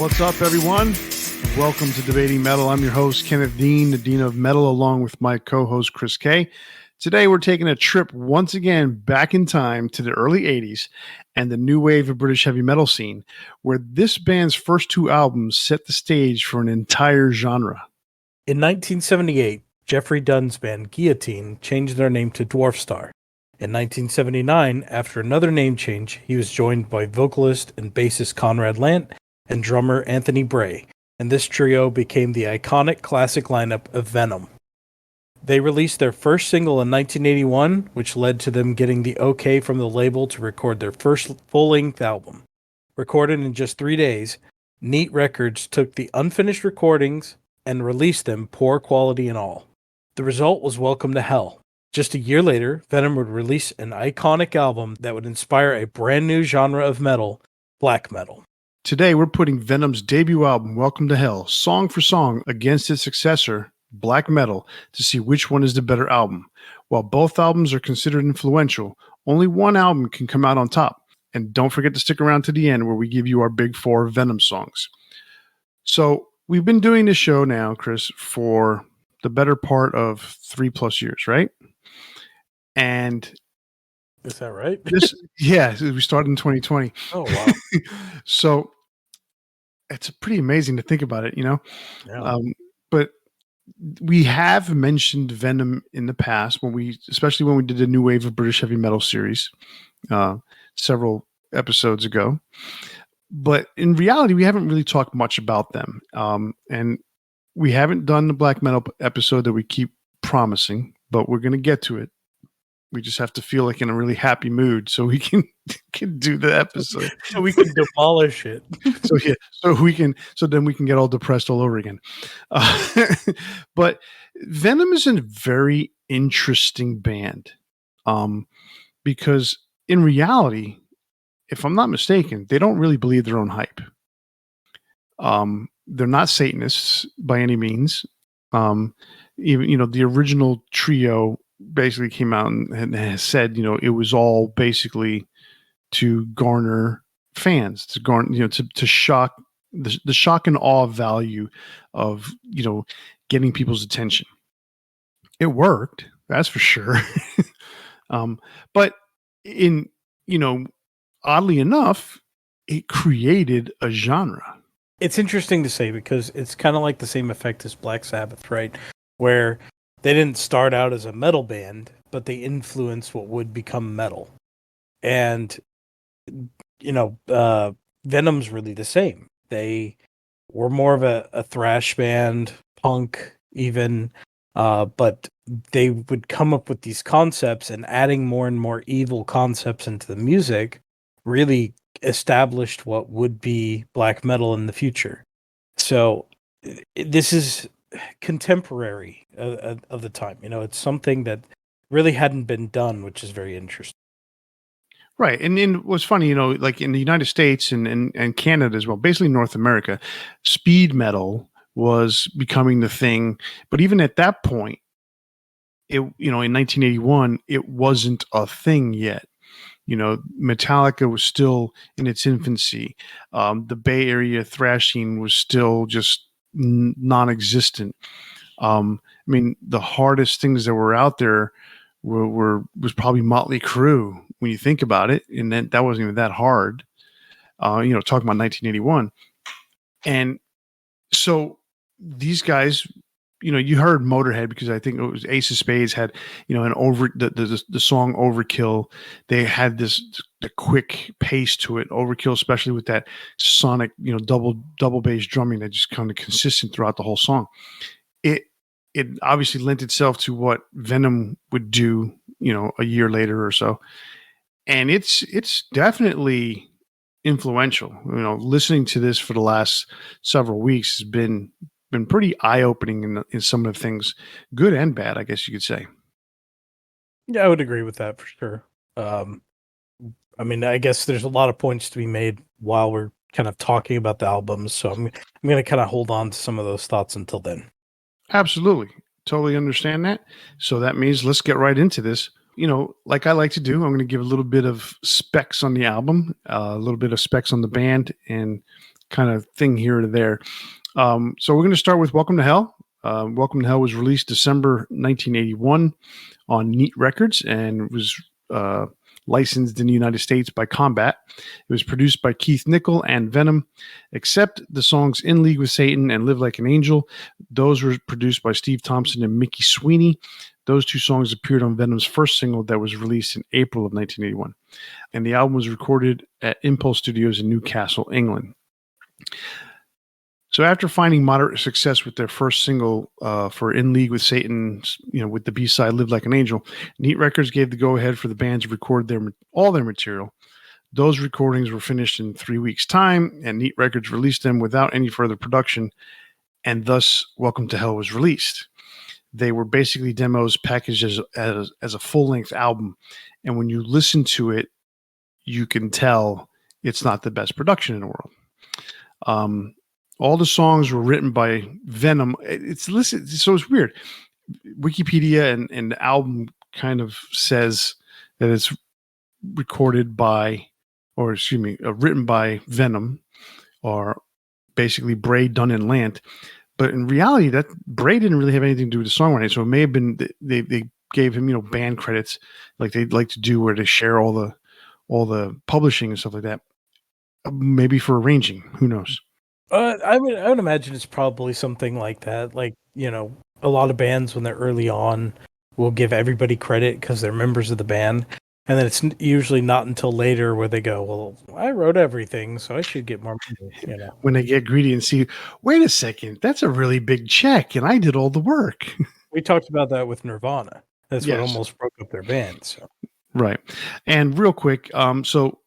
What's up, everyone? Welcome to Debating Metal. I'm your host, Kenneth Dean, the Dean of Metal, along with my co-host, Chris K. Today, we're taking a trip once again back in time to the early 80s and the new wave of British heavy metal scene, where this band's first two albums set the stage for an entire genre. In 1978, Jeffrey Dunn's band Guillotine changed their name to Dwarfstar. In 1979, after another name change, he was joined by vocalist and bassist Conrad Lant and drummer Anthony Bray, and this trio became the iconic classic lineup of Venom. They released their first single in 1981, which led to them getting the okay from the label to record their first full-length album. Recorded in just 3 days, Neat Records took the unfinished recordings and released them, poor quality and all. The result was Welcome to Hell. Just a year later, Venom would release an iconic album that would inspire a brand new genre of metal, black metal. Today, we're putting Venom's debut album, Welcome to Hell, song for song against its successor, Black Metal, to see which one is the better album. While both albums are considered influential, only one album can come out on top. And don't forget to stick around to the end where we give you our big four Venom songs. So we've been doing this show now, Chris, for the better part of 3+ years, right? And is that right? We started in 2020. Oh, wow. So it's pretty amazing to think about it, you know? Yeah. But we have mentioned Venom in the past, especially when we did the New Wave of British Heavy Metal series several episodes ago. But in reality, we haven't really talked much about them. And we haven't done the black metal episode that we keep promising, but we're going to get to it. We just have to feel like in a really happy mood so we can do the episode. So we can demolish it. So then we can get all depressed all over again. But Venom is a very interesting band because in reality, if I'm not mistaken, they don't really believe their own hype. They're not Satanists by any means. Even, the original trio basically came out and has said, it was all basically to garner fans, to garner, to shock the shock and awe value of, getting people's attention. It worked, that's for sure. But oddly enough, it created a genre. It's interesting to say because it's kind of like the same effect as Black Sabbath, right? Where they didn't start out as a metal band, but they influenced what would become metal. And, Venom's really the same. They were more of a thrash band, punk even, but they would come up with these concepts, and adding more and more evil concepts into the music really established what would be black metal in the future. So this is contemporary of the time. It's something that really hadn't been done, which is very interesting. Right. And what's funny, like in the United States and Canada as well, basically North America, speed metal was becoming the thing. But even at that point, in 1981, it wasn't a thing yet. Metallica was still in its infancy. The Bay Area thrash scene was still just non-existent. The hardest things that were out there was probably Motley Crue when you think about it, and then that wasn't even that hard. Talking about 1981, and so these guys, you heard Motorhead because I think it was Ace of Spades had, the song Overkill. They had the quick pace to it. Overkill, especially with that sonic, double bass drumming that just kind of consistent throughout the whole song. It obviously lent itself to what Venom would do, a year later or so. And it's definitely influential. Listening to this for the last several weeks has been pretty eye-opening in some of the things, good and bad, I guess you could say. Yeah, I would agree with that for sure. I guess there's a lot of points to be made while we're kind of talking about the albums, so I'm going to kind of hold on to some of those thoughts until then. Absolutely. Totally understand that. So that means let's get right into this. Like I like to do, I'm going to give a little bit of specs on the album, a little bit of specs on the band, and kind of thing here or there. So we're going to start with Welcome to Hell. Welcome to Hell was released December 1981 on Neat Records and was licensed in the United States by Combat. It was produced by Keith Nickel and Venom, except the songs In League with Satan and Live Like an Angel. Those were produced by Steve Thompson and Mickey Sweeney. Those two songs appeared on Venom's first single that was released in April of 1981. And the album was recorded at Impulse Studios in Newcastle, England. So after finding moderate success with their first single for In League with Satan, with the B-side Live Like an Angel, Neat Records gave the go-ahead for the band to record all their material. Those recordings were finished in 3 weeks' time, and Neat Records released them without any further production, and thus Welcome to Hell was released. They were basically demos packaged as a full-length album, and when you listen to it, you can tell it's not the best production in the world. All the songs were written by Venom. So it's weird. Wikipedia and the album kind of says that it's written by Venom, or basically Bray, Dunn, and Lant. But in reality, that Bray didn't really have anything to do with the songwriting. So it may have been they gave him band credits like they'd like to do, where they share all the publishing and stuff like that. Maybe for arranging, who knows? I would imagine it's probably something like that. Like, a lot of bands when they're early on will give everybody credit because they're members of the band. And then it's usually not until later where they go, well, I wrote everything, so I should get more money, When they get greedy and see, wait a second, that's a really big check, and I did all the work. We talked about that with Nirvana. That's Yes. what almost broke up their band. So. Right. And real quick, so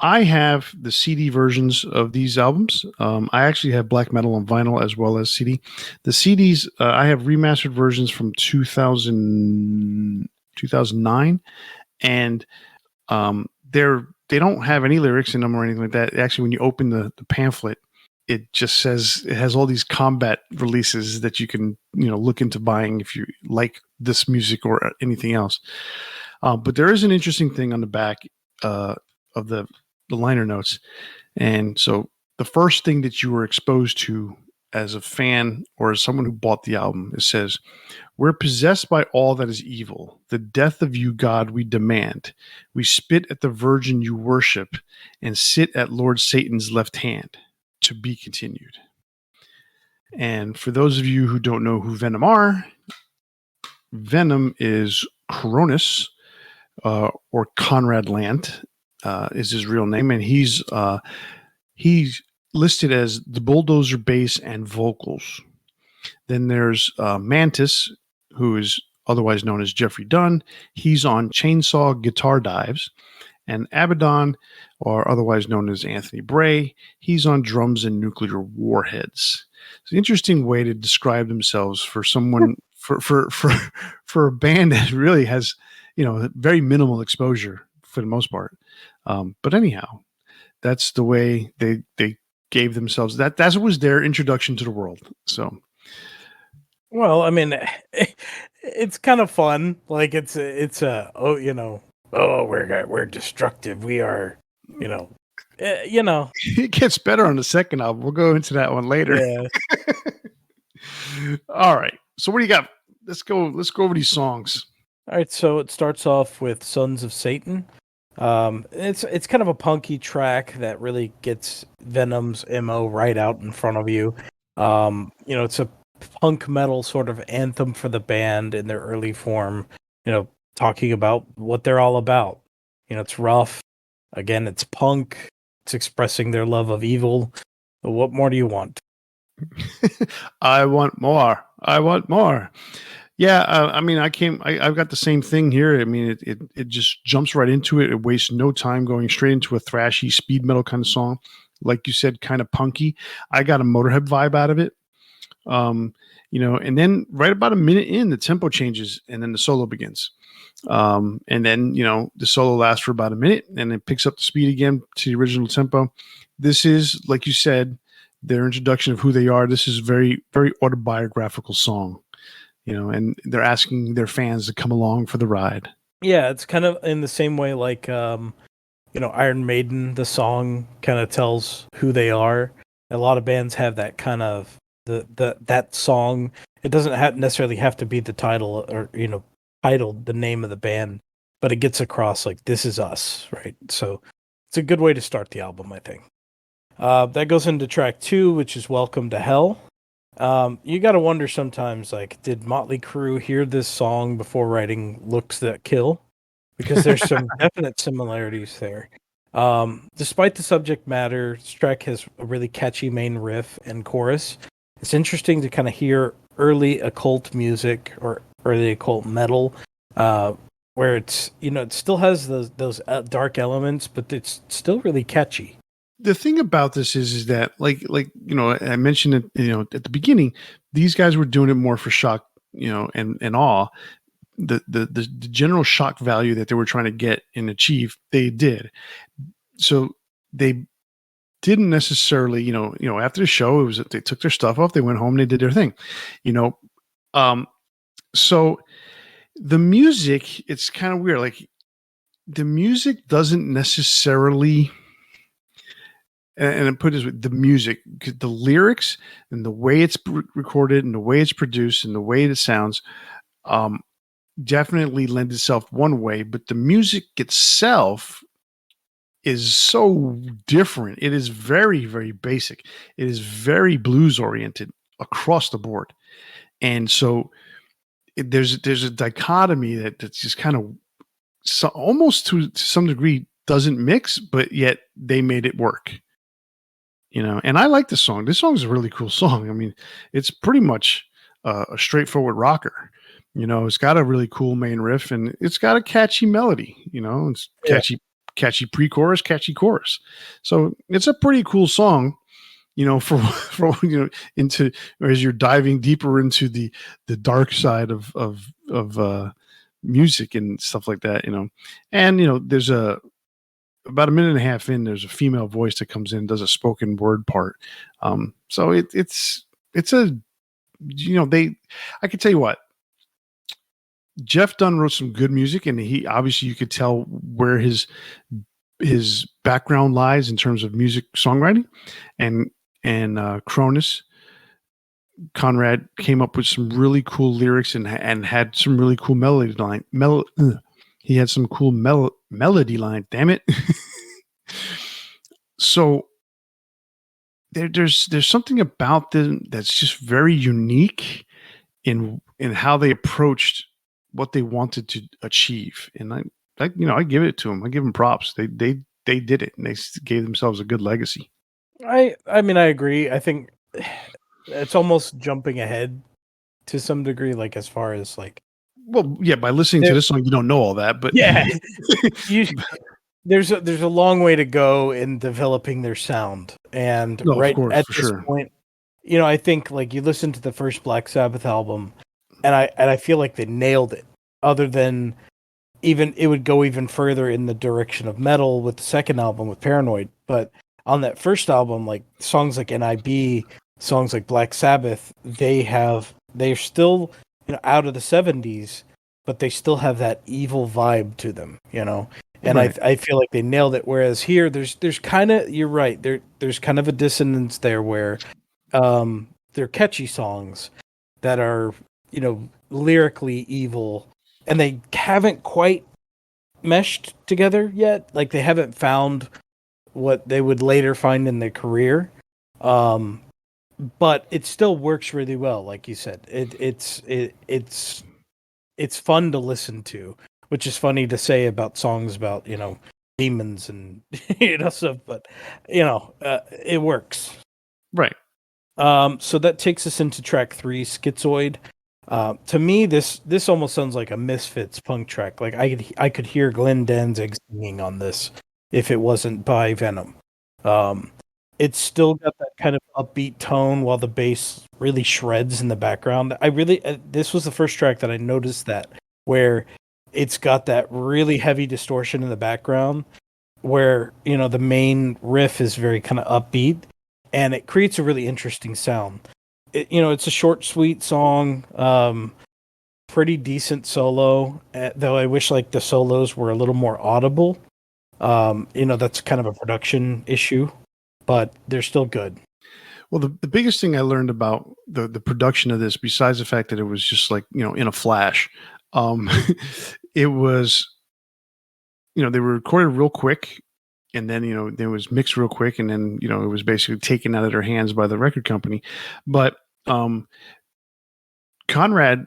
I have the CD versions of these albums. I actually have Black Metal on vinyl as well as CD. The CDs, I have remastered versions from 2009, and they don't have any lyrics in them or anything like that. Actually, when you open the pamphlet, it just says it has all these Combat releases that you can look into buying if you like this music or anything else. But there is an interesting thing on the back of the liner notes. And so the first thing that you were exposed to as a fan or as someone who bought the album, it says, "We're possessed by all that is evil. The death of you, God, we demand. We spit at the virgin you worship and sit at Lord Satan's left hand. To be continued." And for those of you who don't know who Venom are, Venom is Cronus, or Conrad Lant, is his real name, and he's listed as the bulldozer bass and vocals. Then there's Mantis, who is otherwise known as Jeffrey Dunn. He's on chainsaw guitar dives. And Abaddon, or otherwise known as Anthony Bray, he's on drums and nuclear warheads. It's an interesting way to describe themselves for someone for a band that really has very minimal exposure for the most part. But anyhow, that's the way they gave themselves. That was their introduction to the world. So, well, I mean, it's kind of fun. Like we're destructive. We are, It gets better on the second album. We'll go into that one later. Yeah. All right. So what do you got? Let's go over these songs. All right. So it starts off with Sons of Satan. It's kind of a punky track that really gets Venom's MO right out in front of you. It's a punk metal sort of anthem for the band in their early form, talking about what they're all about. It's rough. Again, it's punk. It's expressing their love of evil. What more do you want? I want more. I want more. Yeah, I've got the same thing here. I mean, it just jumps right into it. It wastes no time going straight into a thrashy speed metal kind of song. Like you said, kind of punky. I got a Motorhead vibe out of it. And then right about a minute in, the tempo changes and then the solo begins. And then, the solo lasts for about a minute and it picks up the speed again to the original tempo. This is, like you said, their introduction of who they are. This is very, very autobiographical song, and they're asking their fans to come along for the ride. Yeah, it's kind of in the same way like, Iron Maiden, the song kind of tells who they are. A lot of bands have that kind of that song. It doesn't necessarily have to be the title or titled the name of the band, but it gets across like this is us, right? So it's a good way to start the album, I think. That goes into track 2, which is Welcome to Hell. You got to wonder sometimes, like, did Motley Crue hear this song before writing Looks That Kill? Because there's some definite similarities there. Despite the subject matter, this track has a really catchy main riff and chorus. It's interesting to kind of hear early occult music or early occult metal, where it's it still has those dark elements, but it's still really catchy. The thing about this is that I mentioned it at the beginning, these guys were doing it more for shock, and awe. The general shock value that they were trying to get and achieve, they did. So they didn't necessarily, after the show, it was they took their stuff off, they went home, they did their thing, so the music, it's kind of weird. Like, the music doesn't necessarily, and I put this with the music, the lyrics and the way it's recorded and the way it's produced and the way it sounds, definitely lend itself one way, but the music itself is so different. It is very, very basic. It is very blues oriented across the board. And so there's a dichotomy that's just kind of almost to some degree doesn't mix, but yet they made it work. And I like this song. This song is a really cool song. I mean, it's pretty much a straightforward rocker. It's got a really cool main riff, and it's got a catchy melody. It's catchy pre-chorus, catchy chorus. So it's a pretty cool song. For into, as you're diving deeper into the dark side of music and stuff like that. And there's about a minute and a half in, there's a female voice that comes in and does a spoken word part. So it's a, I can tell you what, Jeff Dunn wrote some good music, and he obviously, you could tell where his background lies in terms of music songwriting, and Cronus Conrad came up with some really cool lyrics and had some really cool melody line. He had some cool melody line. Damn it! So there's something about them that's just very unique in how they approached what they wanted to achieve, and I give it to them. I give them props. They did it, and they gave themselves a good legacy. I mean, I agree. I think it's almost jumping ahead to some degree, like as far as like. Well, yeah, by listening to this song, you don't know all that, but yeah, there's a long way to go in developing their sound, and right at this point, I think like you listen to the first Black Sabbath album, and I feel like they nailed it. Other than it would go even further in the direction of metal with the second album with Paranoid, but on that first album, like songs like NIB, songs like Black Sabbath, they're still out of the 70s, but they still have that evil vibe to them, And right. I feel like they nailed it. Whereas here, there's kind of, you're right, there's kind of a dissonance there where they're catchy songs that are lyrically evil, and they haven't quite meshed together yet. Like they haven't found what they would later find in their career. But it still works really well, like you said. It's fun to listen to, which is funny to say about songs about demons and stuff, but it works. Right. So that takes us into track 3, Schizoid. To me, this almost sounds like a Misfits punk track. Like I could hear Glenn Danzig singing on this if it wasn't by Venom. It's still got that kind of upbeat tone while the bass really shreds in the background. This was the first track that I noticed that, where it's got that really heavy distortion in the background where, the main riff is very kind of upbeat, and it creates a really interesting sound. It's a short, sweet song, pretty decent solo, though I wish like the solos were a little more audible. That's kind of a production issue, but they're still good. Well, the biggest thing I learned about the production of this, besides the fact that it was just like, in a flash, um, it was, they were recorded real quick, and then, it was mixed real quick, and then, it was basically taken out of their hands by the record company. But um, Conrad,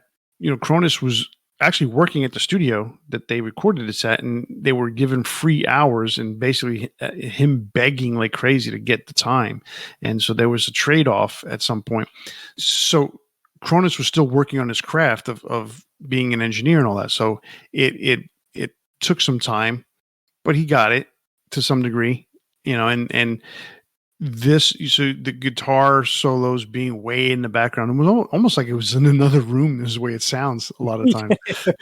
Cronus was actually working at the studio that they recorded this at, and they were given free hours, and basically him begging like crazy to get the time. And so there was a trade off at some point. So Cronus was still working on his craft of being an engineer and all that. So it took some time, but he got it to some degree, and this, so the guitar solos being way in the background, it was almost like it was in another room. This is the way it sounds a lot of times. you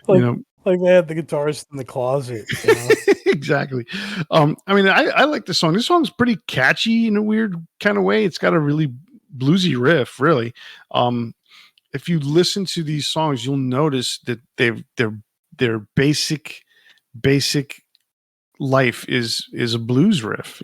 like know like they had the guitarist in the closet. exactly. I mean, I like the song. This song's pretty catchy in a weird kind of way. It's got a really bluesy riff, really. If you listen to these songs, you'll notice that their basic life is a blues riff.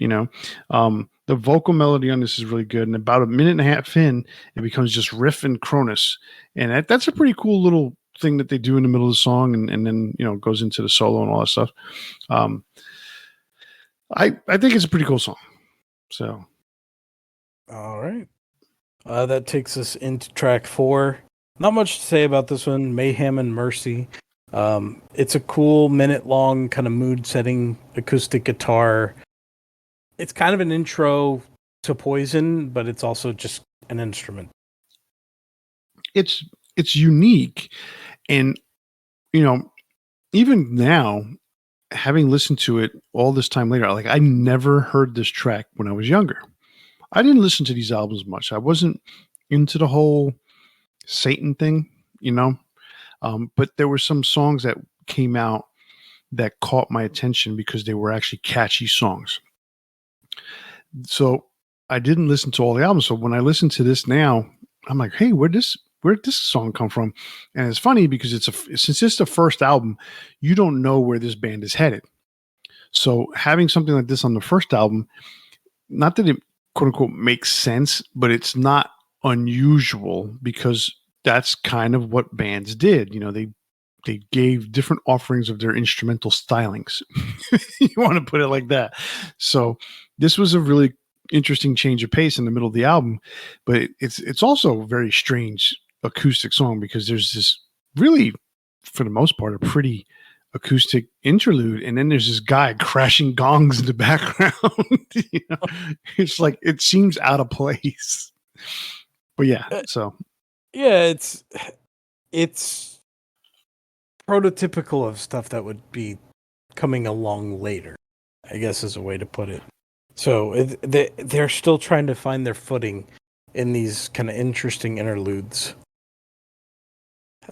The vocal melody on this is really good, and about a minute and a half in, it becomes just riff and Cronus, and that's a pretty cool little thing that they do in the middle of the song, and then it goes into the solo and all that stuff. um I think it's a pretty cool song. So All right. That takes us into track 4. Not much to say about this one. Mayhem and Mercy. It's a cool minute-long kind of mood-setting acoustic guitar. It's kind of an intro to Poison, but it's also just an instrument. it's unique, and even now, having listened to it all this time later, like I never heard this track when I was younger. I didn't listen to these albums much. I wasn't into the whole Satan thing, but there were some songs that came out that caught my attention because they were actually catchy songs. So I didn't listen to all the albums. So when I listen to this now, I'm like, hey, where'd this song come from? And it's funny because since it's the first album, you don't know where this band is headed. So having something like this on the first album, not that it quote unquote makes sense, but it's not unusual because that's kind of what bands did. They gave different offerings of their instrumental stylings. You want to put it like that. So this was a really interesting change of pace in the middle of the album, but it's also a very strange acoustic song because there's this really, for the most part, a pretty acoustic interlude, and then there's this guy crashing gongs in the background. It's like it seems out of place. But yeah, so Yeah, it's prototypical of stuff that would be coming along later, I guess is a way to put it. So they're still trying to find their footing in these kind of interesting interludes.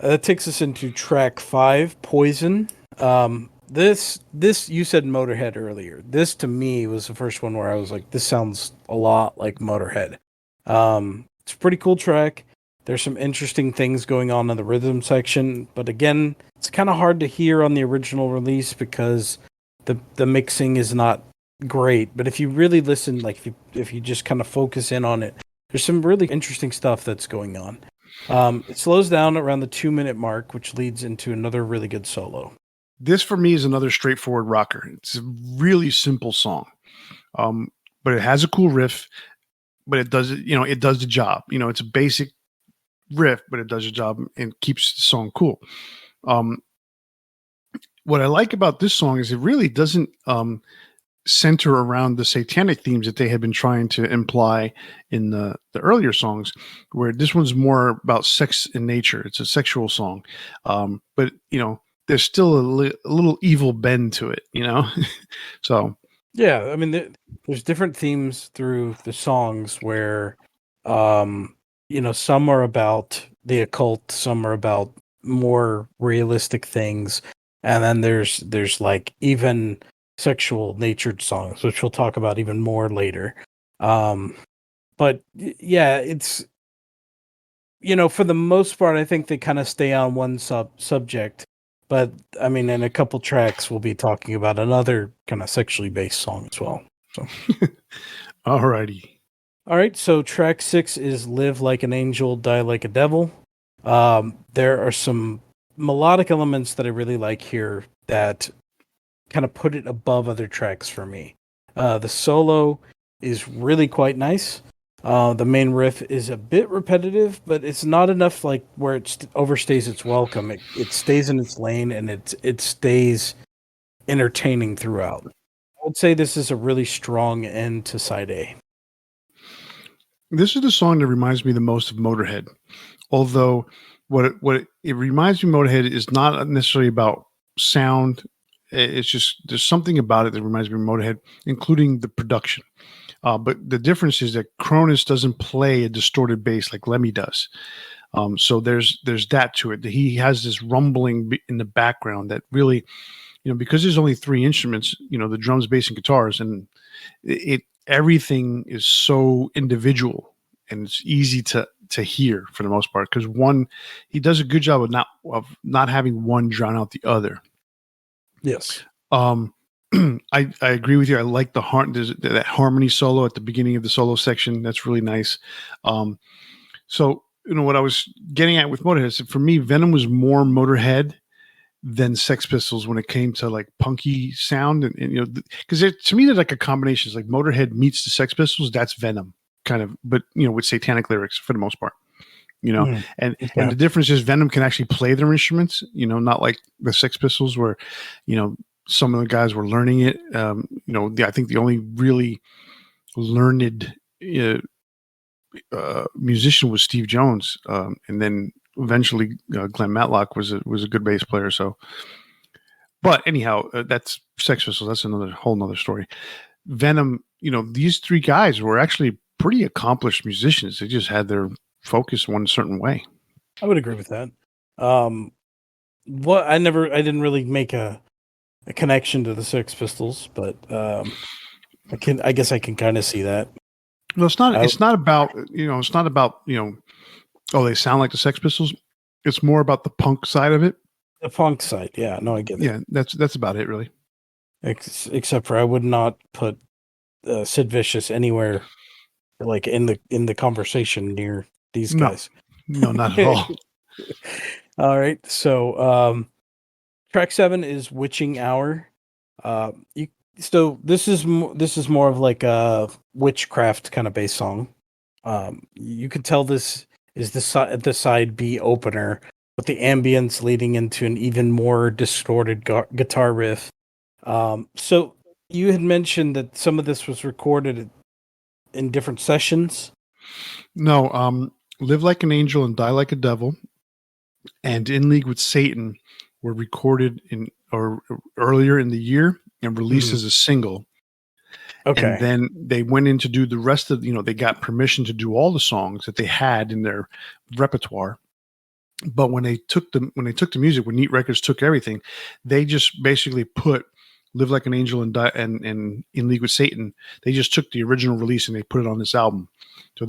That takes us into track 5, Poison. This you said Motorhead earlier. This to me was the first one where I was like, this sounds a lot like Motorhead. It's a pretty cool track. There's some interesting things going on in the rhythm section, but again, it's kind of hard to hear on the original release because the mixing is not great. But if you really listen, like if you just kind of focus in on it, there's some really interesting stuff that's going on. It slows down around the 2-minute mark, which leads into another really good solo. This for me is another straightforward rocker. It's a really simple song, but it has a cool riff. But it does it does the job. It's a basic riff, but it does the job and keeps the song cool. What I like about this song is it really doesn't center around the satanic themes that they had been trying to imply in the earlier songs, where this one's more about sex and nature. It's a sexual song, but there's still a little evil bend to it, So yeah, I mean, there's different themes through the songs where, some are about the occult, some are about more realistic things, and then there's like even sexual natured songs, which we'll talk about even more later. But yeah, it's for the most part, I think they kind of stay on one subject. But I mean, in a couple tracks, we'll be talking about another kind of sexually based song as well. So, alrighty. All right, so track 6 is Live Like an Angel, Die Like a Devil. There are some melodic elements that I really like here that kind of put it above other tracks for me. The solo is really quite nice. The main riff is a bit repetitive, but it's not enough like where it overstays its welcome. It stays in its lane and it stays entertaining throughout. I would say this is a really strong end to side A. This is the song that reminds me the most of Motorhead. Although it reminds me of Motorhead is not necessarily about sound. It's just there's something about it that reminds me of Motorhead, including the production. But the difference is that Cronus doesn't play a distorted bass like Lemmy does. So there's that to it. He has this rumbling in the background that really, because there's only three instruments, the drums, bass, and guitars, and it everything is so individual and it's easy to hear for the most part because he does a good job of not having one drown out the other. Yes. I agree with you. I like that harmony solo at the beginning of the solo section. That's really nice. So what I was getting at with Motorhead is that for me, Venom was more Motorhead than Sex Pistols when it came to like punky sound, and because to me, there's like a combination. It's like Motorhead meets the Sex Pistols. That's Venom, kind of, but with satanic lyrics for the most part. And the difference is Venom can actually play their instruments. Not like the Sex Pistols where, some of the guys were learning it. I think the only really learned musician was Steve Jones, and then eventually Glenn Matlock was a good bass player. So, but anyhow, that's Sex Pistols. That's another whole nother story. Venom, these three guys were actually pretty accomplished musicians. They just had their focus one certain way. I would agree with that. I didn't really make a connection to the Sex Pistols, but I guess I can kind of see that. No, it's not. It's not about It's not about oh, they sound like the Sex Pistols. It's more about the punk side of it. The punk side, yeah. No, I get it. Yeah, that's about it, really. Except for I would not put Sid Vicious anywhere, like in the conversation near these guys. No, not at all. All right, so track 7 is Witching Hour. So this is more of like a witchcraft kind of bass song. You can tell this is the side B opener with the ambience leading into an even more distorted guitar riff. So you had mentioned that some of this was recorded in different sessions. No, Live Like an Angel and Die Like a Devil and In League with Satan were recorded earlier in the year and released as a single. Okay. And then they went in to do the rest of, they got permission to do all the songs that they had in their repertoire. But when they took the music, when Neat Records took everything, they just basically put Live Like an Angel and In League with Satan. They just took the original release and they put it on this album. So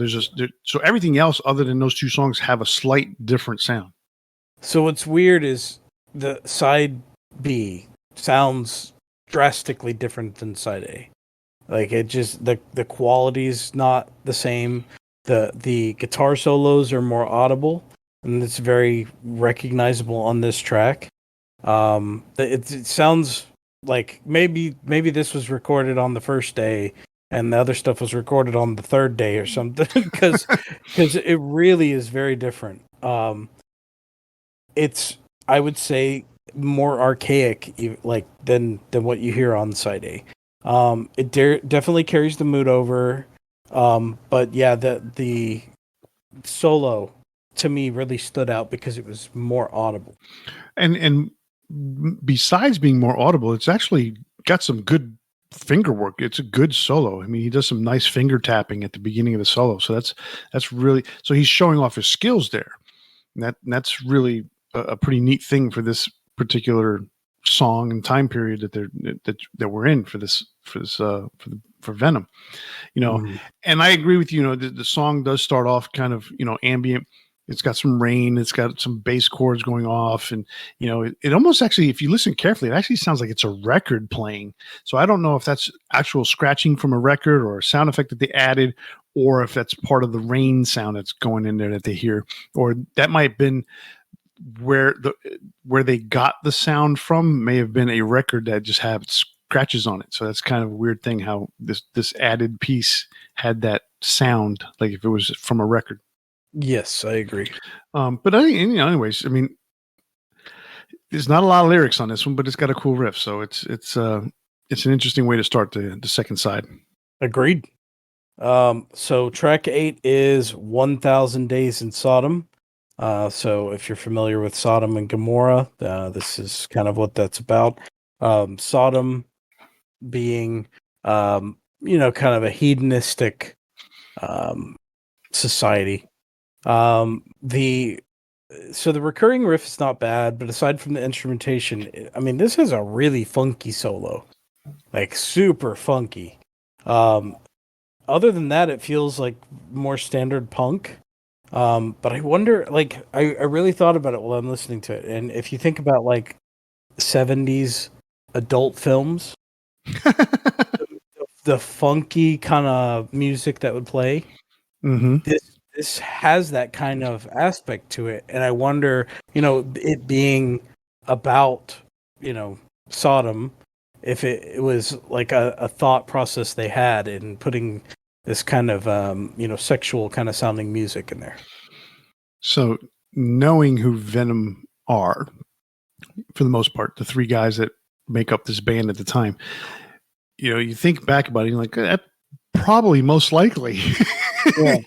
so everything else other than those two songs have a slight different sound. So what's weird is the side B sounds drastically different than side A. Like it just the quality's not the same. The guitar solos are more audible, and it's very recognizable on this track. It sounds like maybe this was recorded on the first day, and the other stuff was recorded on the third day or something, because it really is very different. It's, I would say, more archaic like than what you hear on side A. It definitely carries the mood over, but yeah, the solo to me really stood out because it was more audible. And besides being more audible, it's actually got some good finger work. It's a good solo. I mean, he does some nice finger tapping at the beginning of the solo, so that's really, so he's showing off his skills there. And that's really a pretty neat thing for this particular song and time period that we're in for Venom, And I agree with you. The song does start off kind of ambient. It's got some rain. It's got some bass chords going off, and it almost actually, if you listen carefully, it actually sounds like it's a record playing. So I don't know if that's actual scratching from a record or a sound effect that they added, or if that's part of the rain sound that's going in there that they hear, or that might have been where they got the sound from may have been a record that just had scratches on it. So that's kind of a weird thing how this added piece had that sound, like if it was from a record. Yes, I agree. But anyways, I mean, there's not a lot of lyrics on this one, but it's got a cool riff. So it's an interesting way to start the second side. Agreed. So track 8 is 1000 Days in Sodom. So if you're familiar with Sodom and Gomorrah, this is kind of what that's about. Sodom being, kind of a hedonistic society. The recurring riff is not bad, but aside from the instrumentation, I mean, this is a really funky solo, like super funky. Other than that, it feels like more standard punk. But I wonder, like, I really thought about it while I'm listening to it. And if you think about like 70s adult films, the funky kind of music that would play, Mm-hmm. this has that kind of aspect to it. And I wonder, it being about, Sodom, if it was like a thought process they had in putting this kind of sexual kind of sounding music in there. So knowing who Venom are, for the most part, the three guys that make up this band at the time, you think back about it, you're like, that probably most likely. Yeah.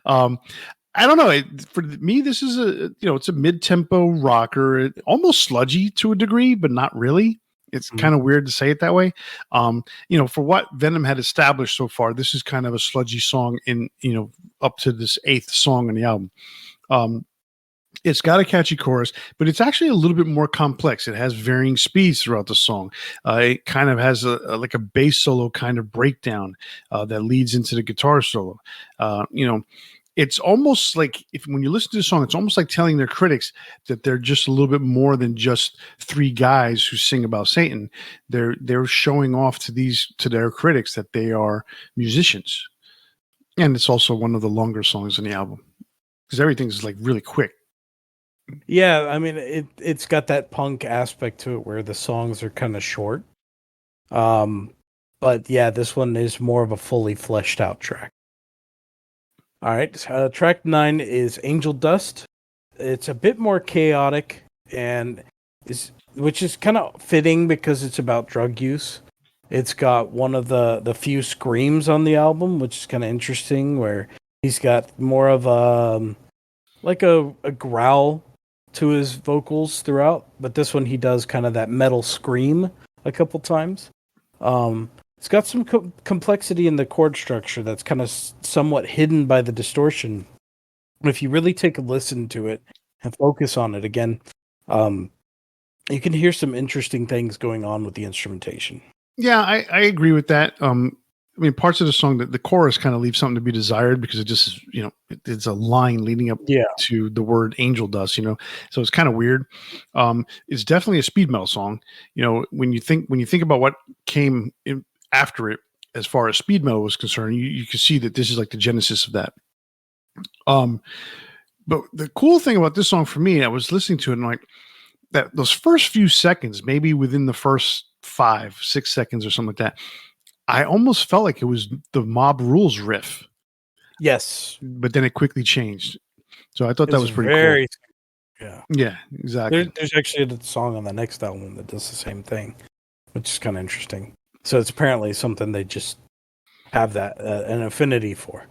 I don't know. For me, this is it's a mid-tempo rocker, almost sludgy to a degree, but not really. It's kind of weird to say it that way. For what Venom had established so far, this is kind of a sludgy song in, up to this 8th song on the album. It's got a catchy chorus, but it's actually a little bit more complex. It has varying speeds throughout the song. It kind of has like a bass solo kind of breakdown that leads into the guitar solo. It's almost like when you listen to the song, it's almost like telling their critics that they're just a little bit more than just three guys who sing about Satan. They're showing off to their critics that they are musicians, and it's also one of the longer songs in the album because everything's like really quick. Yeah, I mean it's got that punk aspect to it where the songs are kind of short. But yeah, this one is more of a fully fleshed out track. All right, track 9 is Angel Dust. It's a bit more chaotic which is kind of fitting because it's about drug use. It's got one of the few screams on the album, which is kind of interesting, where he's got more of a growl to his vocals throughout, but this one he does kind of that metal scream a couple times. It's got some complexity in the chord structure that's kind of somewhat hidden by the distortion. If you really take a listen to it and focus on it again, you can hear some interesting things going on with the instrumentation. Yeah, I agree with that. I mean, parts of the song that the chorus kind of leaves something to be desired because it just, it's a line leading up to the word angel dust, so it's kind of weird. It's definitely a speed metal song. When you think about what came in after it, as far as speed metal was concerned, you can see that this is like the genesis of that. But the cool thing about this song for me, I was listening to it and like that, those first few seconds, maybe within the first 5-6 seconds or something like that, I almost felt like it was the Mob Rules riff. Yes. But then it quickly changed. So I thought that was pretty cool. Yeah. Yeah, exactly. There's actually a song on the next album that does the same thing, which is kind of interesting. So it's apparently something they just have that an affinity for.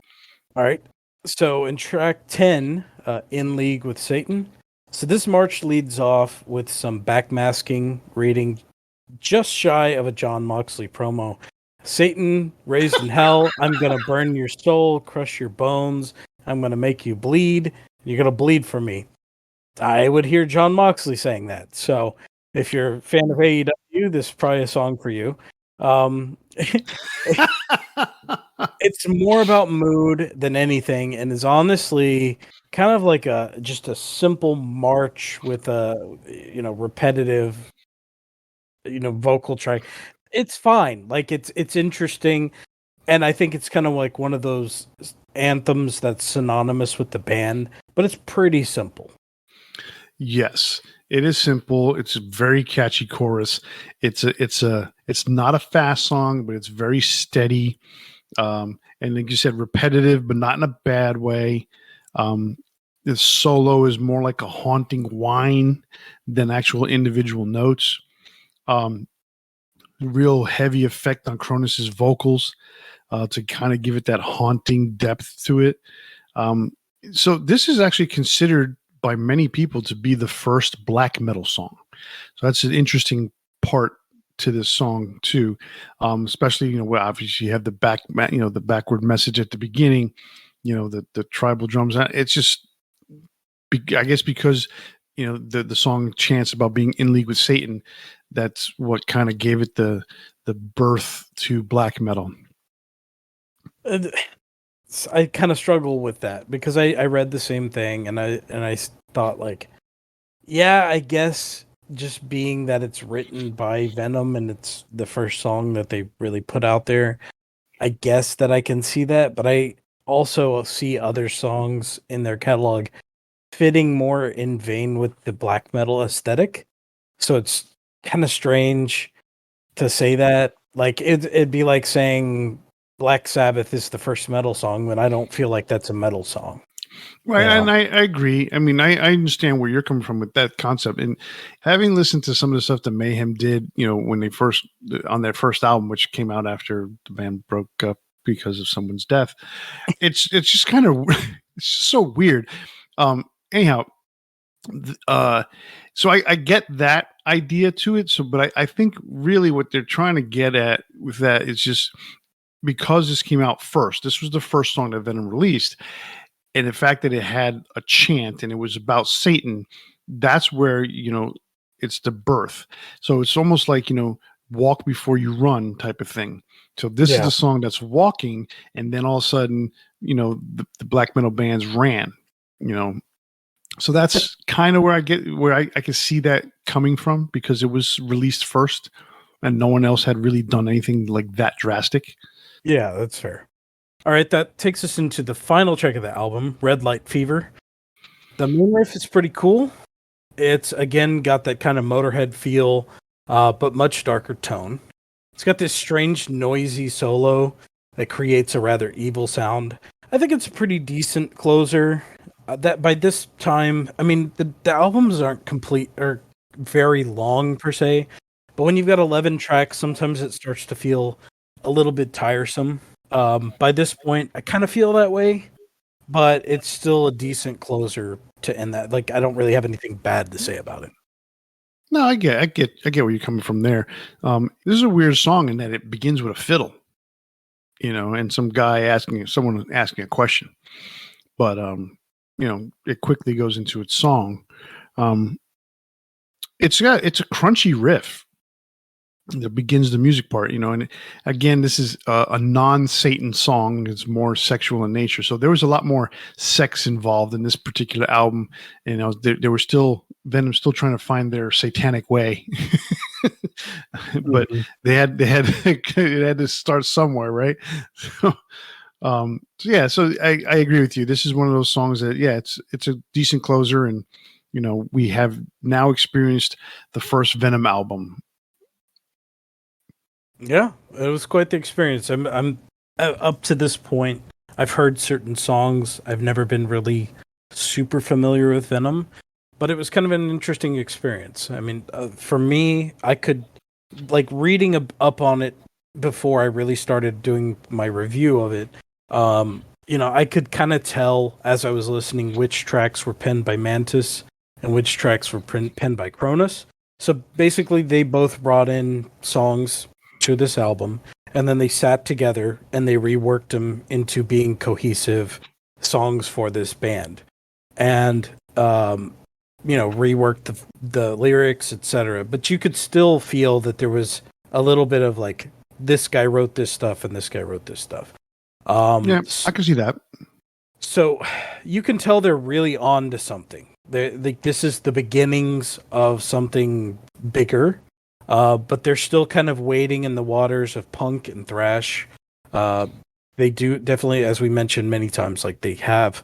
All right. So in track 10, In League with Satan. So this march leads off with some backmasking, reading just shy of a John Moxley promo. Satan, raised in hell, I'm going to burn your soul, crush your bones. I'm going to make you bleed. You're going to bleed for me. I would hear John Moxley saying that. So if you're a fan of AEW, this is probably a song for you. It's more about mood than anything, and is honestly kind of like just a simple march with a repetitive vocal track. It's fine. Like it's interesting. And I think it's kind of like one of those anthems that's synonymous with the band, but it's pretty simple. Yes, it is simple. It's a very catchy chorus. It's not a fast song, but it's very steady. And like you said, repetitive, but not in a bad way. Um, the solo is more like a haunting whine than actual individual notes. Um, Real heavy effect on Cronus's vocals to kind of give it that haunting depth to it. Um, so this is actually considered by many people to be the first black metal song. So that's an interesting part to this song too. Especially, where obviously you have the backward message at the beginning, the tribal drums. It's just, I guess because, the song chants about being in league with Satan. That's what kind of gave it the birth to black metal. Uh, I kind of struggle with that because I read the same thing and I thought like, yeah, I guess just being that it's written by Venom and it's the first song that they really put out there, I guess that I can see that, but I also see other songs in their catalog fitting more in vein with the black metal aesthetic. So it's kind of strange to say that. Like it'd be like saying Black Sabbath is the first metal song when I don't feel like that's a metal song. Right, You and know? I agree. I mean, I understand where you're coming from with that concept. And having listened to some of the stuff that Mayhem did, when they first on their first album, which came out after the band broke up because of someone's death, it's just kind of it's just so weird. Anyhow, so I get that idea to it. So, but I think really what they're trying to get at with that is just because this came out first. This was the first song that Venom released, and the fact that it had a chant and it was about Satan, that's where it's the birth. So it's almost like walk before you run type of thing. So this is Yeah. the song that's walking, and then all of a sudden, the black metal bands ran. You know, so that's kind of where I can see that coming from because it was released first, and no one else had really done anything like that drastic. Yeah, that's fair. All right, that takes us into the final track of the album, Red Light Fever. The main riff is pretty cool. It's again got that kind of Motorhead feel, but much darker tone. It's got this strange noisy solo that creates a rather evil sound. I think it's a pretty decent closer. That by this time, I mean the albums aren't complete or very long per se, but when you've got 11 tracks, sometimes it starts to feel a little bit tiresome. By this point, I kind of feel that way, but it's still a decent closer to end that. Like I don't really have anything bad to say about it. No, I get where you're coming from there. This is a weird song in that it begins with a fiddle, and someone asking a question, but it quickly goes into its song. Um, it's a crunchy riff that begins the music part, and again, this is a non-Satan song. It's more sexual in nature, so there was a lot more sex involved in this particular album. And they were still Venom still trying to find their satanic way, but Mhm. they had it had to start somewhere, right? So, so yeah, so I agree with you. This is one of those songs that it's a decent closer, and we have now experienced the first Venom album. Yeah, it was quite the experience. I'm up to this point. I've heard certain songs. I've never been really super familiar with Venom, but it was kind of an interesting experience. I mean, for me, I could like reading up on it before I really started doing my review of it. I could kind of tell as I was listening which tracks were penned by Mantis and which tracks were penned by Cronus. So basically, they both brought in songs to this album, and then they sat together and they reworked them into being cohesive songs for this band, and reworked the lyrics, etc. But you could still feel that there was a little bit of like this guy wrote this stuff and this guy wrote this stuff. Yeah, I can see that. So you can tell they're really on to something. This is the beginnings of something bigger, but they're still kind of wading in the waters of punk and thrash. they do definitely, as we mentioned many times, like they have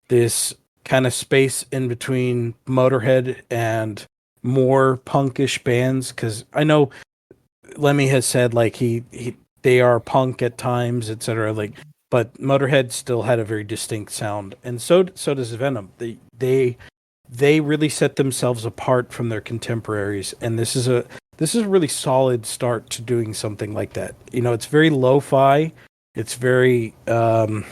this kind of space in between Motorhead and more punkish bands. Because I know Lemmy has said like he they are punk at times, etc. Like, but Motorhead still had a very distinct sound, and so does Venom. They really set themselves apart from their contemporaries, and this is a really solid start to doing something like that. You know, it's very lo-fi, it's very low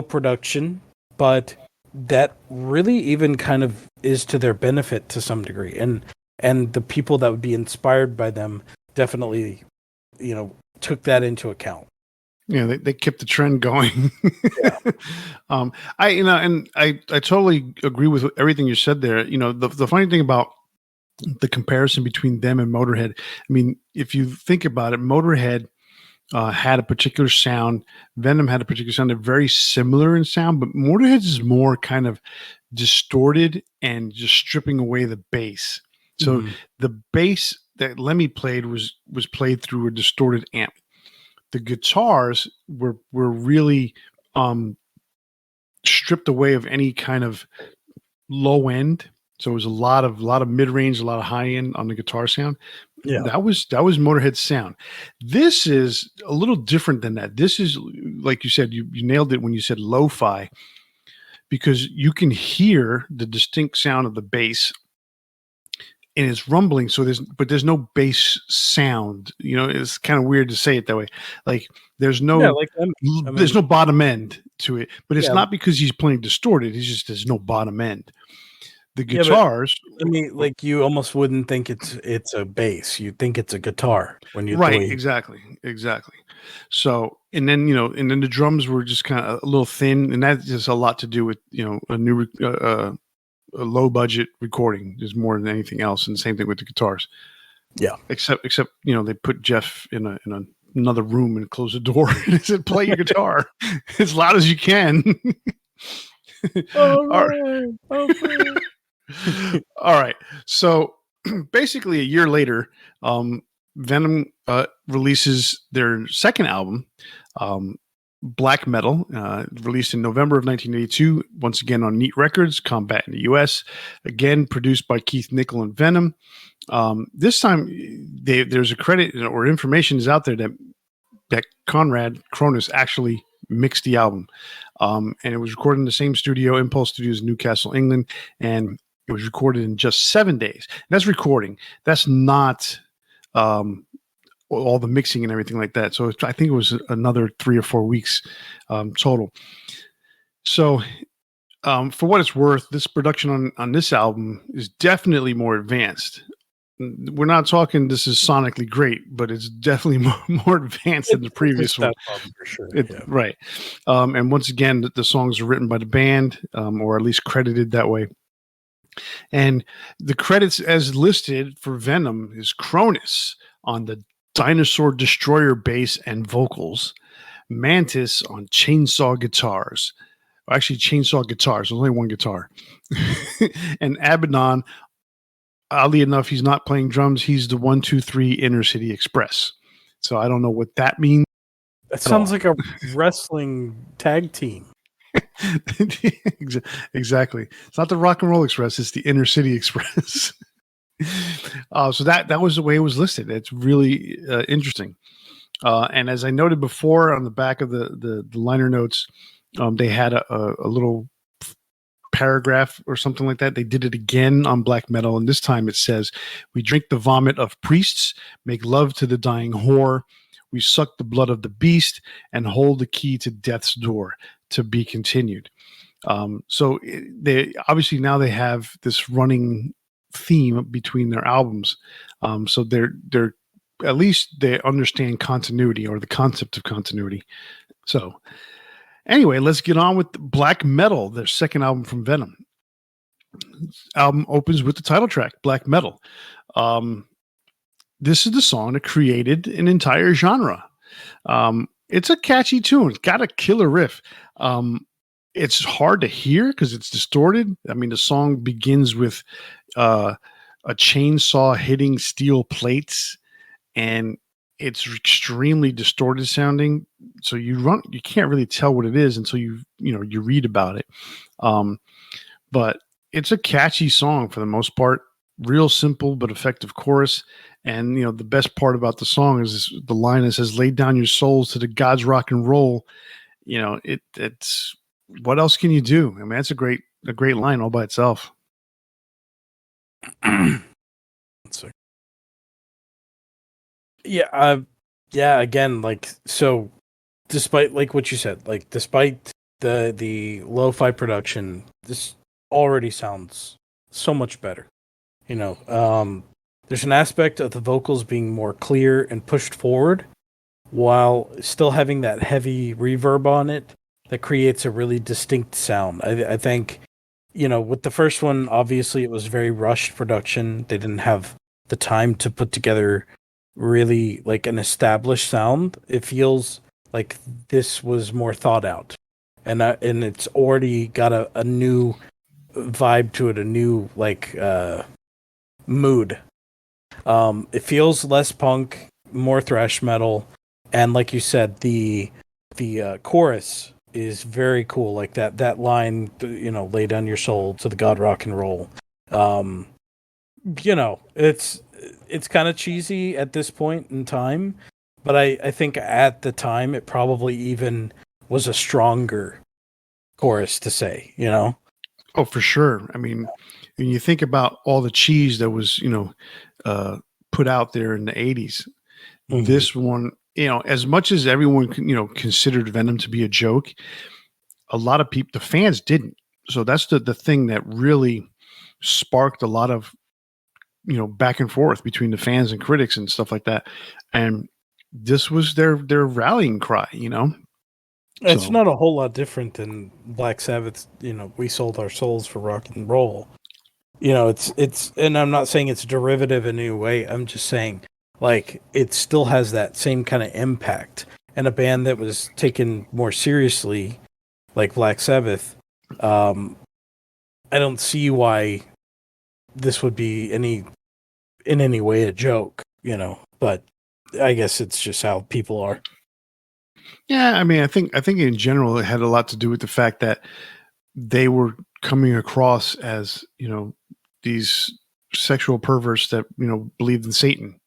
production, but that really even kind of is to their benefit to some degree, and the people that would be inspired by them definitely, took that into account. Yeah, they kept the trend going. Yeah. I totally agree with everything you said there. You know, the funny thing about the comparison between them and Motorhead, I mean, if you think about it, Motorhead had a particular sound. Venom had a particular sound. They're very similar in sound, but Motorhead is more kind of distorted and just stripping away the bass. So Mhm. the bass that Lemmy played was played through a distorted amp. The guitars were really um, stripped away of any kind of low end. So it was a lot of mid range, a lot of high end on the guitar sound. Yeah. That was Motorhead's sound. This is a little different than that. This is, like you said, you nailed it when you said lo-fi, because you can hear the distinct sound of the bass and it's rumbling. So there's no bass sound. You know, it's kind of weird to say it that way. Like there's Yeah, no like them. I there's mean, no bottom end to it, but it's yeah, not because he's playing distorted. He's just there's no bottom end. The yeah, but guitars, I mean, like you almost wouldn't think it's a bass. You think it's a guitar when you the right? way. Exactly. So, and then the drums were just kind of a little thin, and that just a lot to do with a low budget recording is more than anything else, and the same thing with the guitars. Yeah. Except they put Jeff in another room and closed the door and said, "Play your guitar as loud as you can." All All right. Okay. All right. So basically, a year later, Venom releases their second album, um, Black Metal, released in November of 1982, once again on Neat Records, Combat in the US, again produced by Keith Nickel and Venom. This time, there's a credit or information is out there that Conrad Cronus actually mixed the album. And it was recorded in the same studio, Impulse Studios, Newcastle, England, and it was recorded in just 7 days. And that's recording. That's not all the mixing and everything like that. So I think it was another 3 or 4 weeks total. So for what it's worth, this production on this album is definitely more advanced. We're not talking this is sonically great, but it's definitely more advanced than the It's a previous one. step up for sure. Yeah. Right. And once again, the songs are written by the band, or at least credited that way. And the credits as listed for Venom is Cronus on the Dinosaur Destroyer bass and vocals, Mantis on chainsaw guitars. Actually, chainsaw guitars. There's only one guitar. And Abaddon, oddly enough, he's not playing drums. He's the 1-2-3 Inner City Express. So I don't know what that means That at all. sounds like a wrestling tag team. Exactly. It's not the Rock and Roll Express. It's the Inner City Express. So that was the way it was listed. It's really interesting. And as I noted before, on the back of the liner notes, they had a little paragraph or something like that. They did it again on Black Metal, and this time it says, "We drink the vomit of priests, make love to the dying whore. We suck the blood of the beast and hold the key to death's door, to be continued." So they obviously now they have this running theme between their albums. So they're at least they understand continuity or the concept of continuity. So anyway, let's get on with Black Metal, their second album from Venom. Album opens with the title track, Black Metal. This is the song that created an entire genre. It's a catchy tune. It's got a killer riff. It's hard to hear because it's distorted. I mean, the song begins with a chainsaw hitting steel plates, and it's extremely distorted sounding. So you can't really tell what it is until you read about it. Um, but it's a catchy song for the most part. Real simple but effective chorus. And the best part about the song is the line that says, "Lay down your souls to the gods rock and roll." It's what else can you do? I mean, that's a great line all by itself. So, yeah, yeah. Again, like so, despite like what you said, like despite the lo-fi production, this already sounds so much better. There's an aspect of the vocals being more clear and pushed forward, while still having that heavy reverb on it that creates a really distinct sound. I think, with the first one, obviously it was very rushed production. They didn't have the time to put together really like an established sound. It feels like this was more thought out, and it's already got a new vibe to it, a new like mood. It feels less punk, more thrash metal, and like you said, the chorus is very cool. Like that line, lay down your soul to the god rock and roll. Um, it's kind of cheesy at this point in time, but I think at the time it probably even was a stronger chorus to say. Oh, for sure. I mean, when you think about all the cheese that was, uh, put out there in the 80s, Mhm. this one, as much as everyone, considered Venom to be a joke, a lot of people, the fans didn't. So that's the thing that really sparked a lot of, back and forth between the fans and critics and stuff like that. And this was their rallying cry. It's So, not a whole lot different than Black Sabbath's, we sold our souls for rock and roll. And I'm not saying it's derivative in any way. I'm just saying like it still has that same kind of impact. And a band that was taken more seriously, like Black Sabbath, um, I don't see why this would be in any way a joke. But I guess it's just how people are. yeah, I mean, I think in general it had a lot to do with the fact that they were coming across as these sexual perverts that believed in Satan,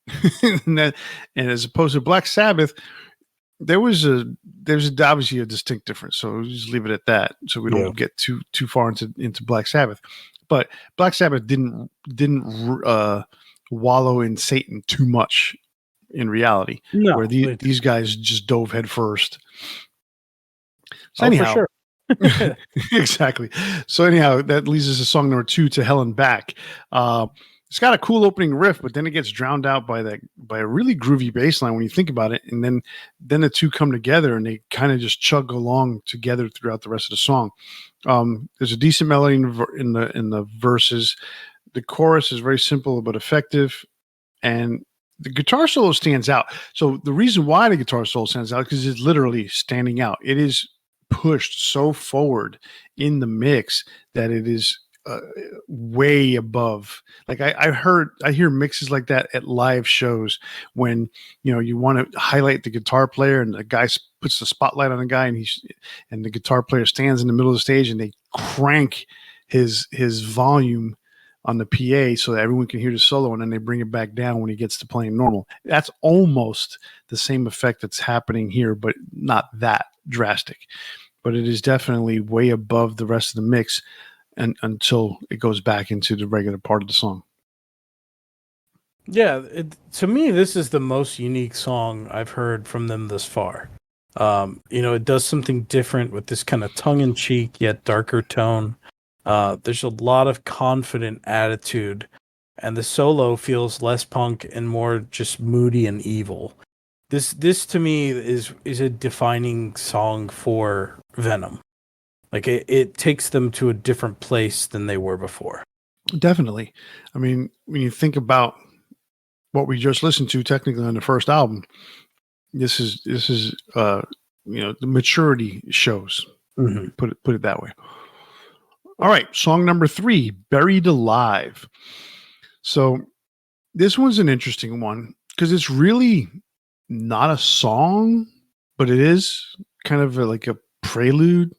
and as opposed to Black Sabbath, there's obviously a distinct difference. So we'll just leave it at that, so we Yeah. don't get too far into Black Sabbath. But Black Sabbath didn't wallow in Satan too much in reality, where No. these guys just dove head first. So Oh, for anyhow, sure. exactly. So anyhow, that leads us to song number 2, "To Hell and Back." Uh, it's got a cool opening riff, but then it gets drowned out by a really groovy bass line when you think about it, and then the two come together and they kind of just chug along together throughout the rest of the song. There's a decent melody in the verses. The chorus is very simple but effective, and the guitar solo stands out. So the reason why the guitar solo stands out because it's literally standing out. It is pushed so forward in the mix that it is way above. Like I hear mixes like that at live shows when you want to highlight the guitar player and the guy puts the spotlight on the guy and the guitar player stands in the middle of the stage and they crank his volume on the PA so that everyone can hear the solo and then they bring it back down when he gets to playing normal. That's almost the same effect that's happening here, but not that drastic. But it is definitely way above the rest of the mix and until it goes back into the regular part of the song. Yeah, to me, this is the most unique song I've heard from them thus far. It does something different with this kind of tongue-in-cheek yet darker tone. There's a lot of confident attitude, and the solo feels less punk and more just moody and evil. This to me is a defining song for Venom. Like it takes them to a different place than they were before. Definitely. I mean, when you think about what we just listened to technically on the first album, this is the maturity shows. Hmm. Put it that way. All right, song number 3, "Buried Alive." So this one's an interesting one because it's really not a song, but it is kind of like a prelude,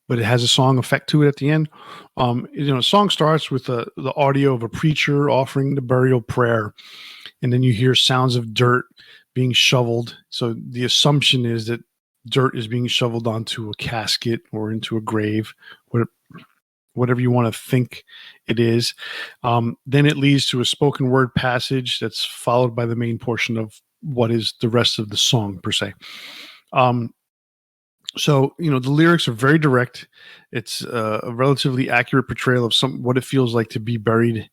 but it has a song effect to it at the end. A song starts with the audio of a preacher offering the burial prayer, and then you hear sounds of dirt being shoveled. So the assumption is that dirt is being shoveled onto a casket or into a grave, whatever you want to think it is. Then it leads to a spoken word passage that's followed by the main portion of what is the rest of the song per se. So the lyrics are very direct. It's a relatively accurate portrayal of what it feels like to be buried,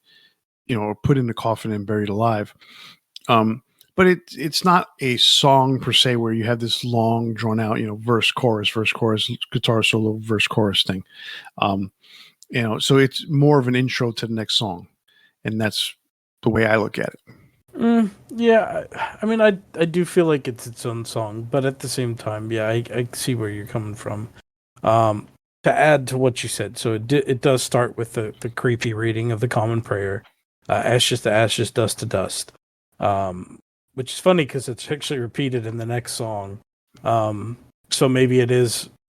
or put in a coffin and buried alive. But it's not a song per se where you have this long drawn out, verse, chorus, guitar solo, verse, chorus thing. So it's more of an intro to the next song, and that's the way I look at it. Yeah, I mean, I do feel like it's its own song, but at the same time, yeah, I see where you're coming from. To add to what you said, so it does start with the creepy reading of the common prayer, ashes to ashes, dust to dust, which is funny because it's actually repeated in the next song. So maybe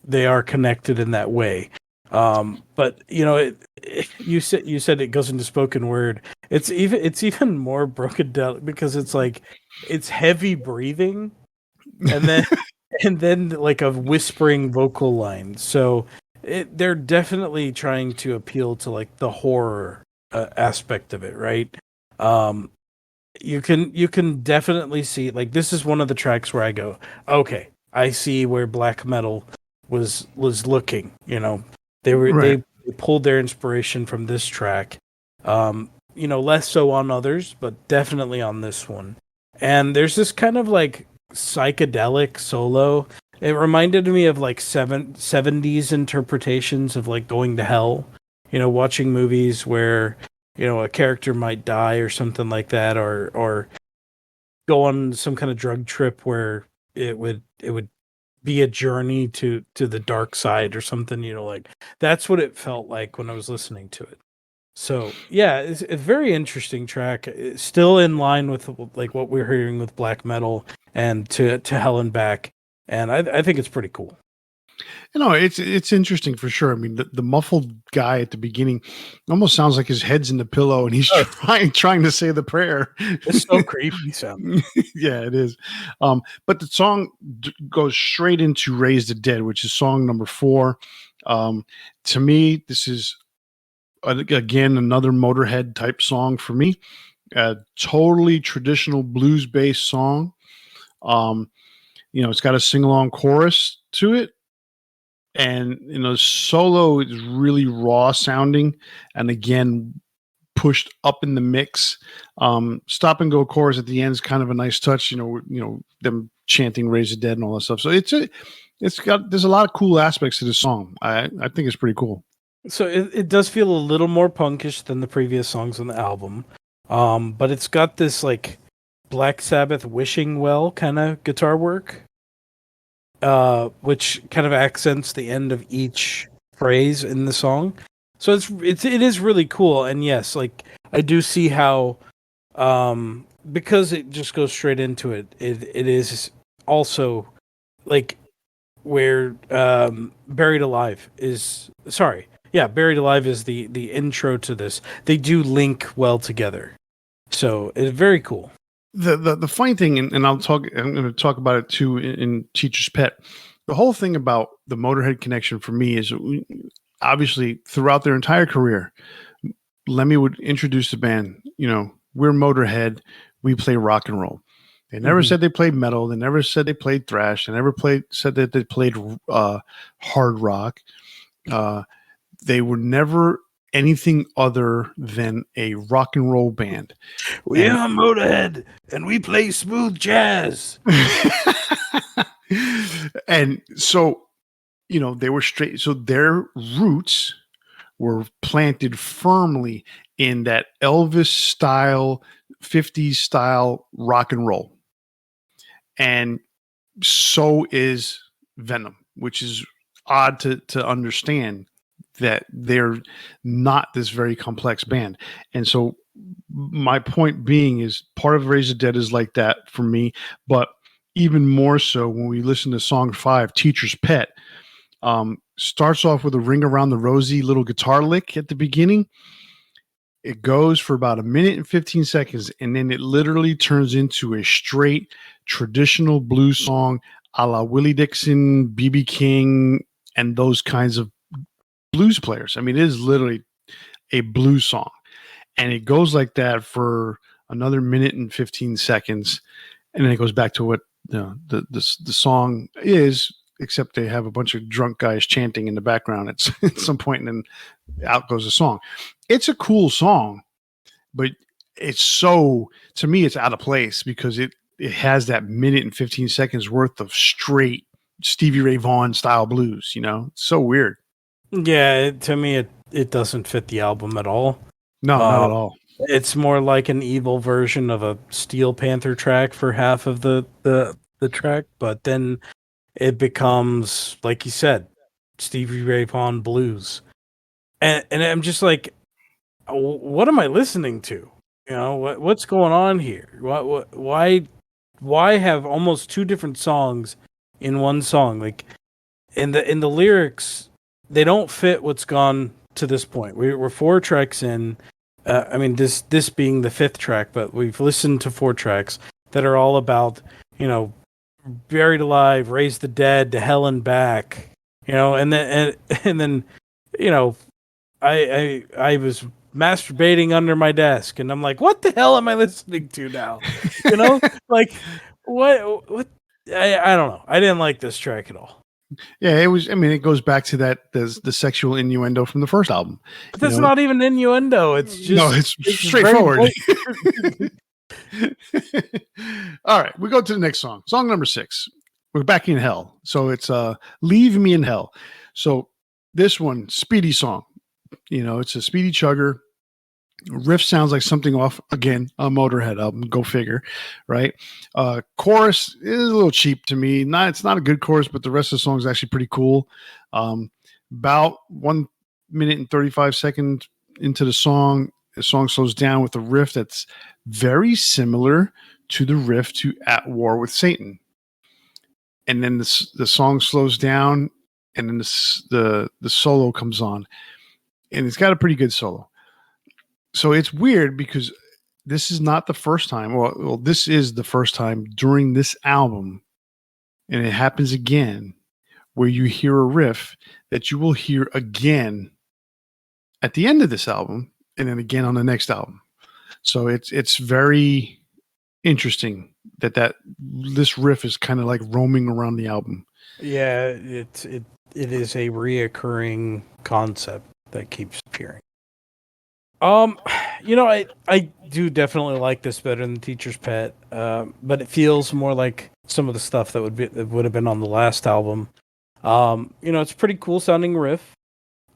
they are connected in that way. But you said it goes into spoken word. It's even more broken down because it's like it's heavy breathing, and then and then like a whispering vocal line. So they're definitely trying to appeal to like the horror aspect of it, right? You can definitely see, like, this is one of the tracks where I go, okay, I see where black metal was looking. They were Right. they pulled their inspiration from this track. Less so on others, but definitely on this one. And there's this kind of like psychedelic solo. It reminded me of like 70s interpretations of like going to hell. Watching movies where a character might die or something like that, or go on some kind of drug trip where it would be a journey to the dark side or something. Like that's what it felt like when I was listening to it. So yeah, it's a very interesting track. It's still in line with like what we're hearing with black metal and to hell and back, and I think it's pretty cool. It's interesting for sure. I mean, the muffled guy at the beginning almost sounds like his head's in the pillow and he's trying to say the prayer. It's so creepy sounding. Yeah, it is. But the song goes straight into "Raise the Dead," which is song number 4. To me, this is again another Motorhead type song for me. A totally traditional blues based song. It's got a sing along chorus to it, and solo is really raw sounding, and again pushed up in the mix. Stop and go chorus at the end is kind of a nice touch. Them chanting "Raise the Dead" and all that stuff. So there's a lot of cool aspects to the song. I think it's pretty cool. So it does feel a little more punkish than the previous songs on the album, but it's got this like Black Sabbath "Wishing Well" kind of guitar work, which kind of accents the end of each phrase in the song. So it is really cool. And yes, like I do see how, because it just goes straight into it. It is also like where Buried Alive is. Sorry, yeah, Buried Alive is the intro to this. They do link well together. So it's very cool. The funny thing, and I'm going to talk about it too in Teacher's Pet. The whole thing about the Motorhead connection for me is obviously throughout their entire career, Lemmy would introduce the band. We're Motorhead. We play rock and roll. They never said they played metal. They never said they played thrash. They never said that they played hard rock. They were never anything other than a rock and roll band. We are Motorhead, and we play smooth jazz. And so, they were straight. So their roots were planted firmly in that Elvis style, 50s style rock and roll. And so is Venom, which is odd to understand that they're not this very complex band. And so my point being is part of Raise the Dead is like that for me, but even more so when we listen to song 5, Teacher's Pet. Starts off with a Ring Around the Rosie little guitar lick at the beginning. It goes for about a minute and 15 seconds, and then it literally turns into a straight traditional blues song a la Willie Dixon, B.B. King, and those kinds of blues players. I mean, it is literally a blues song. And it goes like that for another minute and 15 seconds. And then it goes back to what the song is, except they have a bunch of drunk guys chanting in the background at some point, and then out goes the song. It's a cool song, but it's so, to me, it's out of place because it has that minute and 15 seconds worth of straight Stevie Ray Vaughan style blues. It's so weird. Yeah, to me, it doesn't fit the album at all. No, not at all. It's more like an evil version of a Steel Panther track for half of the track, but then it becomes, like you said, Stevie Ray Vaughan blues, and I'm just like, what am I listening to? What's going on here? Why have almost two different songs in one song? Like in the lyrics, they don't fit what's gone to this point. We're 4 tracks in. I mean, this being the 5th track, but we've listened to 4 tracks that are all about, buried alive, raise the dead, to hell and back, and then, I was masturbating under my desk, and I'm like, what the hell am I listening to now? Like what? I don't know. I didn't like this track at all. Yeah, it was. I mean, it goes back to that the sexual innuendo from the first album. But that's not even innuendo. It's just it's straightforward. All right, we go to the next song. Song number 6. We're back in hell. So it's "Leave Me in Hell." So this one, speedy song. It's a speedy chugger. Riff sounds like something off, again, a Motorhead album. Go figure, right? Chorus is a little cheap to me. It's not a good chorus, but the rest of the song is actually pretty cool. About 1 minute and 35 seconds into the song slows down with a riff that's very similar to the riff to "At War with Satan." And then the song slows down, and then the solo comes on, and it's got a pretty good solo. So it's weird because this is not the first time. Well, this is the first time during this album, and it happens again, where you hear a riff that you will hear again at the end of this album, and then again on the next album. So it's very interesting that this riff is kind of like roaming around the album. Yeah, it is a reoccurring concept that keeps appearing. I do definitely like this better than Teacher's Pet, but it feels more like some of the stuff that would have been on the last album. It's a pretty cool sounding riff,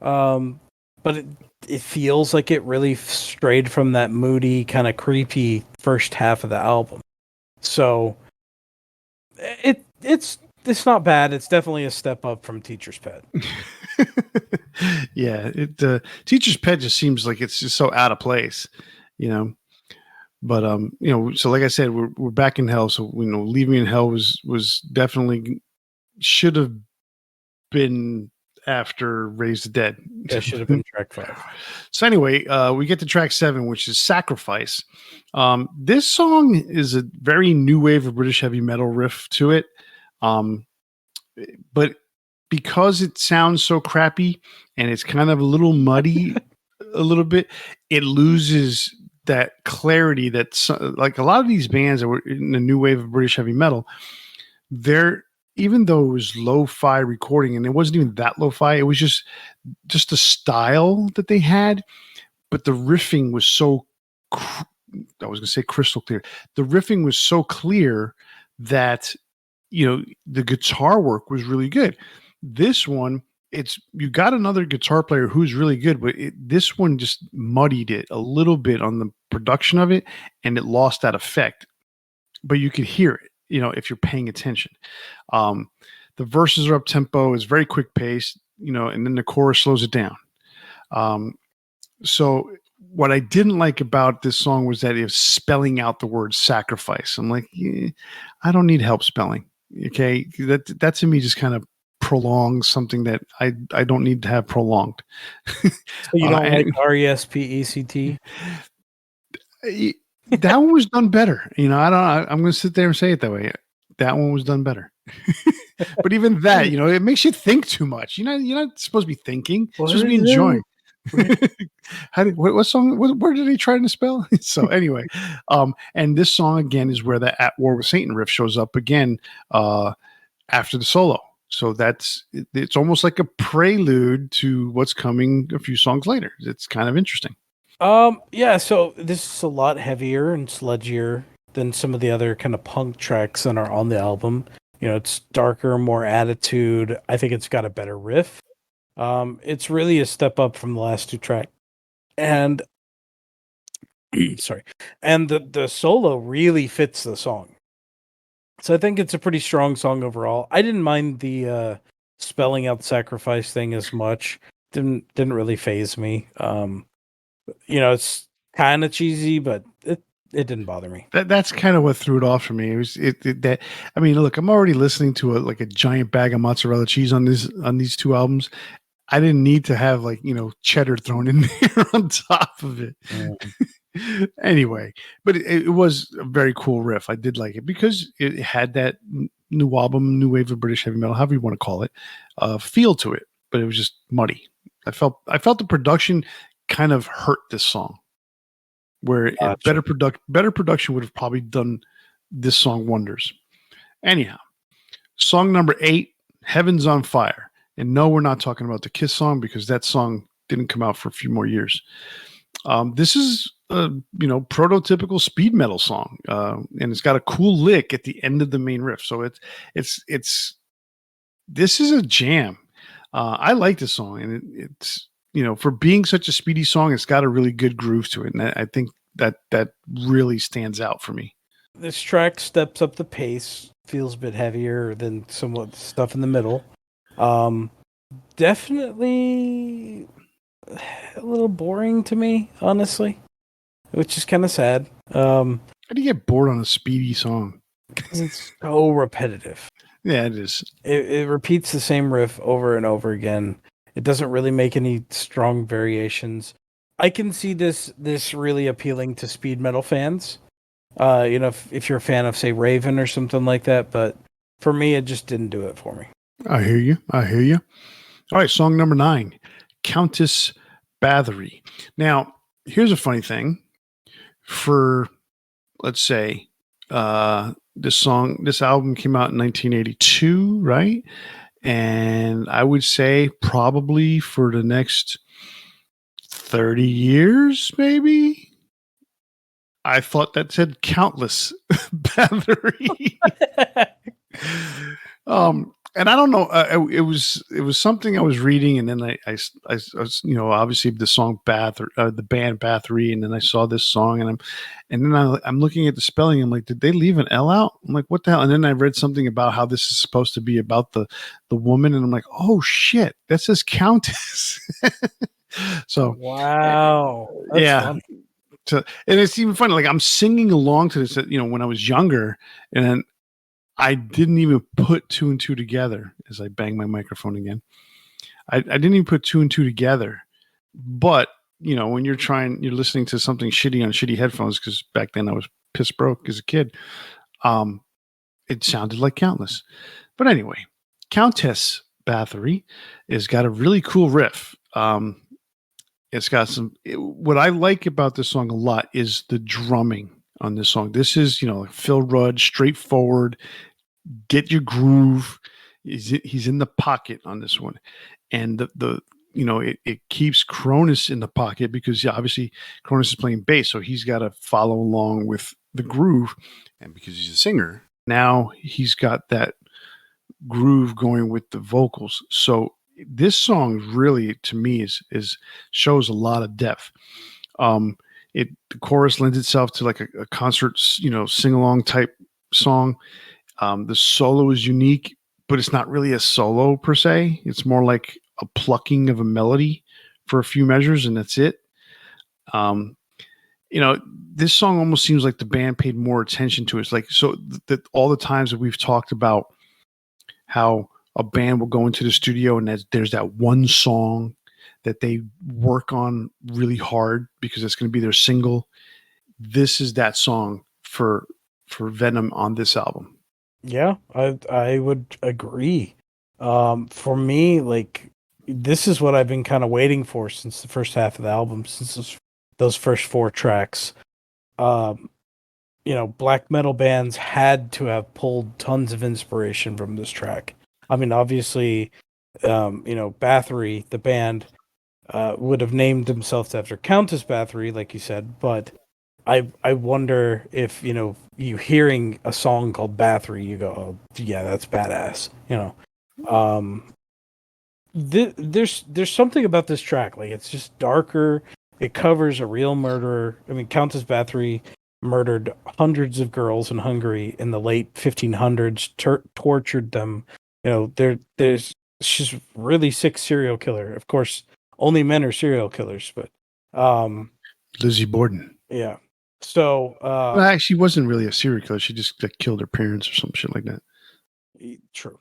but it feels like it really strayed from that moody, kind of creepy first half of the album. So it's not bad. It's definitely a step up from Teacher's Pet. Yeah, Teacher's Pet just seems like it's just so out of place, But so like I said, we're back in hell. So "Leave Me in Hell" was definitely should have been after "Raise the Dead." That should have been track 5. So anyway, we get to track 7, which is "Sacrifice." This song is a very new wave of British heavy metal riff to it, but because it sounds so crappy and it's kind of a little muddy, a little bit, it loses that clarity that's like a lot of these bands that were in the new wave of British heavy metal. Even though it was lo-fi recording, and it wasn't even that lo-fi, it was just the style that they had, but the riffing was so I was going to say crystal clear. The riffing was so clear that the guitar work was really good. This one, you got another guitar player who's really good, but this one just muddied it a little bit on the production of it, and it lost that effect. But you could hear it, if you're paying attention. The verses are up tempo, it's very quick pace, and then the chorus slows it down. So what I didn't like about this song was that it was spelling out the word sacrifice. I'm like, I don't need help spelling. Okay, that to me just kind of prolongs something that I don't need to have prolonged. So you don't like And RESPECT? that one was done better. I'm going to sit there and say it that way. That one was done better. But even that, it makes you think too much. You're not supposed to be thinking. You're supposed to be enjoying. What song? Where did he try to spell? So anyway, and this song again is where the "At War with Satan" riff shows up again after the solo. So it's almost like a prelude to what's coming a few songs later. It's kind of interesting. Yeah, so this is a lot heavier and sludgier than some of the other kind of punk tracks that are on the album. It's darker, more attitude. I think it's got a better riff. It's really a step up from the last two tracks. And sorry. And the solo really fits the song. So I think it's a pretty strong song overall. I didn't mind the spelling out sacrifice thing as much. Didn't really phase me. It's kind of cheesy, but it didn't bother me. That's kind of what threw it off for me. It was that. I mean, look, I'm already listening to a giant bag of mozzarella cheese on these two albums. I didn't need to have cheddar thrown in there on top of it. Anyway, but it was a very cool riff. I did like it because it had that new album, new wave of British heavy metal, however you want to call it, feel to it. But it was just muddy. I felt the production kind of hurt this song. Where better production would have probably done this song wonders. Anyhow, song number 8, "Heaven's on Fire." And no, we're not talking about the Kiss song because that song didn't come out for a few more years. This is a prototypical speed metal song, and it's got a cool lick at the end of the main riff. So it's this is a jam. I like this song, and it's for being such a speedy song, it's got a really good groove to it, and I think that really stands out for me. This track steps up the pace, feels a bit heavier than some of the stuff in the middle. Definitely a little boring to me, honestly, which is kind of sad. How do you get bored on a speedy song? It's so repetitive. Yeah, it is. It repeats the same riff over and over again. It doesn't really make any strong variations. I can see this really appealing to speed metal fans. If you're a fan of, say, Raven or something like that, but for me, it just didn't do it for me. I hear you. All right, song number 9, "Countess Bathory." Now, here's a funny thing. For, let's say, this album came out in 1982, right? And I would say probably for the next 30 years, maybe, I thought that said "Countless Bathory." And I don't know. It was something I was reading, and then I was, obviously the song the band Bathory, and then I saw this song, and I'm looking at the spelling. I'm like, did they leave an L out? I'm like, what the hell? And then I read something about how this is supposed to be about the woman, and I'm like, oh shit, that says Countess. So wow, that's funny. So, and it's even funny. Like, I'm singing along to this, when I was younger, and I didn't even put 2 and 2 together as I bang my microphone again. I didn't even put 2 and 2 together. But, when you're listening to something shitty on shitty headphones, because back then I was piss broke as a kid, it sounded like Countless. But anyway, Countess Bathory has got a really cool riff. It's got what I like about this song a lot is the drumming on this song. This is, Phil Rudd, straightforward, get your groove. He's in the pocket on this one. And it keeps Cronus in the pocket because obviously Cronus is playing bass. So he's got to follow along with the groove. And because he's a singer, now he's got that groove going with the vocals. So this song really, to me, is shows a lot of depth. The chorus lends itself to like a concert, sing along type song. The solo is unique, but it's not really a solo per se. It's more like a plucking of a melody for a few measures, and that's it. Um, this song almost seems like the band paid more attention to it. It's like, so that all the times that we've talked about how a band will go into the studio and there's that one song that they work on really hard because it's going to be their single. This is that song for Venom on this album. Yeah, I would agree. For me, like this is what I've been kind of waiting for since the first half of the album, since those first 4 tracks. Um, black metal bands had to have pulled tons of inspiration from this track. I mean, obviously, Bathory, the band, would have named themselves after Countess Bathory, like you said, but I wonder if, you hearing a song called Bathory, you go, oh, yeah, that's badass. There's something about this track, like it's just darker. It covers a real murderer. I mean, Countess Bathory murdered hundreds of girls in Hungary in the late 1500s, tortured them. There's she's really sick serial killer. Of course, only men are serial killers, but Lizzie Borden. yeah. So Well, she wasn't really a serial killer. She just killed her parents or some shit like that. True.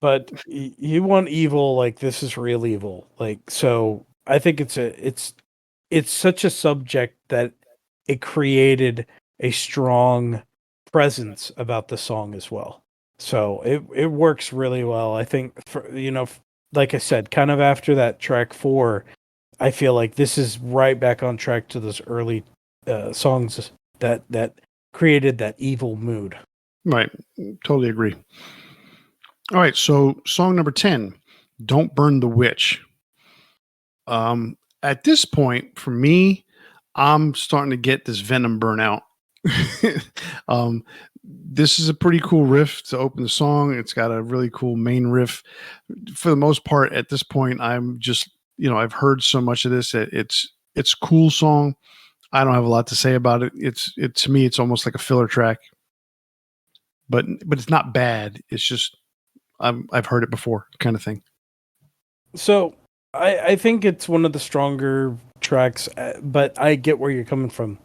But you want evil, like this is real evil. Like, so I think it's such a subject that it created a strong presence about the song as well. So it works really well. I think like I said, kind of after that track 4, I feel like this is right back on track to those early songs that created that evil mood. Right. Totally agree. All right. So song number 10, Don't Burn the Witch. At this point, for me, I'm starting to get this Venom burnout. This is a pretty cool riff to open the song. It's got a really cool main riff. For the most part, at this point, I'm just, I've heard so much of this that it's a cool song. I don't have a lot to say about it. It to me, it's almost like a filler track, but it's not bad. It's just I've heard it before, kind of thing. So I think it's one of the stronger tracks, but I get where you're coming from.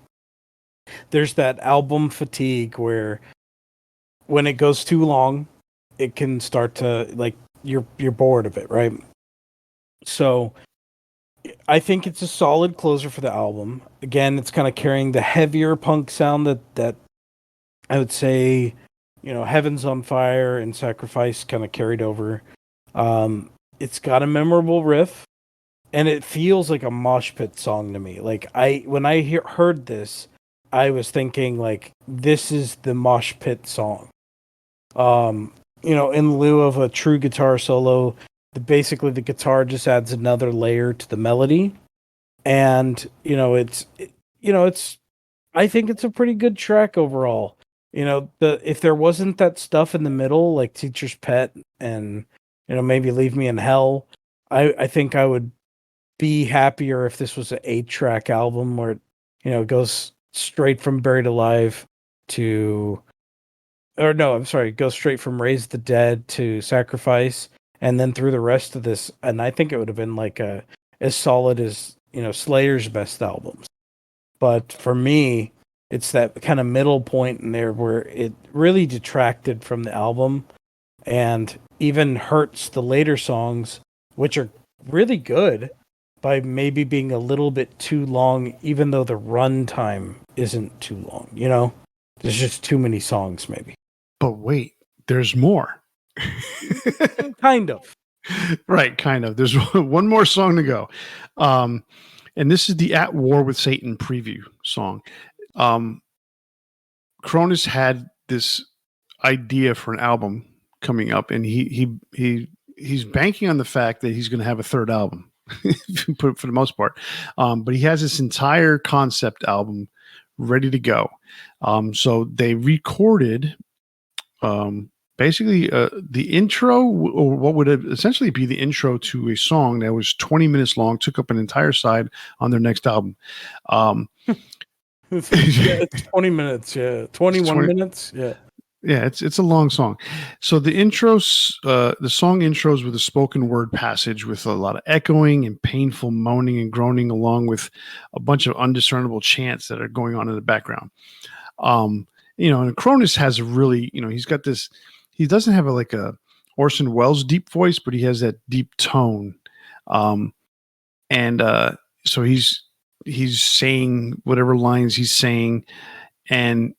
There's that album fatigue where when it goes too long, it can start to like you're bored of it, right? So I think it's a solid closer for the album. Again, it's kind of carrying the heavier punk sound that I would say, Heaven's on Fire and Sacrifice kind of carried over. It's got a memorable riff, and it feels like a mosh pit song to me. Like when I heard this, I was thinking like this is the mosh pit song. In lieu of a true guitar solo, basically the guitar just adds another layer to the melody, and it's I think it's a pretty good track overall. If there wasn't that stuff in the middle, like Teacher's Pet and maybe Leave Me in Hell, I think I would be happier if this was an 8-track album where it goes straight from Buried Alive to, or no, I'm sorry, it goes straight from Raise the Dead to Sacrifice, and then through the rest of this, and I think it would have been like as solid as Slayer's best albums. But for me, it's that kind of middle point in there where it really detracted from the album and even hurts the later songs, which are really good, by maybe being a little bit too long, even though the runtime isn't too long. There's just too many songs, maybe. But wait, there's more. Kind of. Right, kind of. There's one more song to go. And this is the At War with Satan preview song. Cronus had this idea for an album coming up, and he's banking on the fact that he's going to have a third album for the most part. But he has this entire concept album ready to go. So they recorded basically the intro, or what would essentially be the intro to a song that was 20 minutes long, took up an entire side on their next album. It's 20 minutes, yeah. 21 minutes, yeah. Yeah, it's a long song. So the song intros with a spoken word passage with a lot of echoing and painful moaning and groaning, along with a bunch of undiscernible chants that are going on in the background. Um, and Cronus has a really, he's got this. He doesn't have like a Orson Welles deep voice, but he has that deep tone, um, and so he's saying whatever lines he's saying, and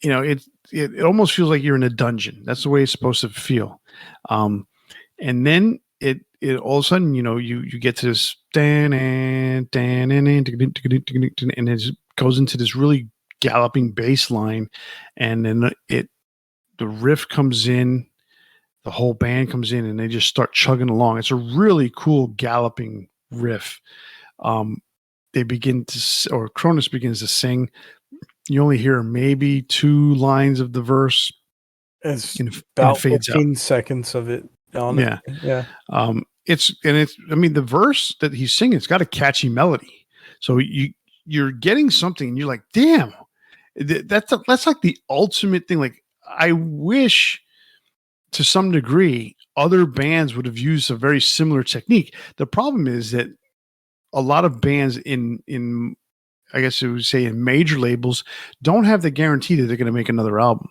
it almost feels like you're in a dungeon. That's the way it's supposed to feel. And then it all of a sudden, you get to this and it just goes into this really galloping bass line, and then the riff comes in, the whole band comes in, and they just start chugging along. It's a really cool galloping riff. Um, they begin to, or Cronus begins to sing. You only hear maybe 2 lines of the verse, It's and it about fades out. 15 seconds of it. Honestly. Yeah. Yeah. I mean, the verse that he's singing, it's got a catchy melody. So you're getting something and you're like, damn, that's like the ultimate thing. Like, I wish to some degree other bands would have used a very similar technique. The problem is that a lot of bands in I guess it would say in major labels don't have the guarantee that they're going to make another album.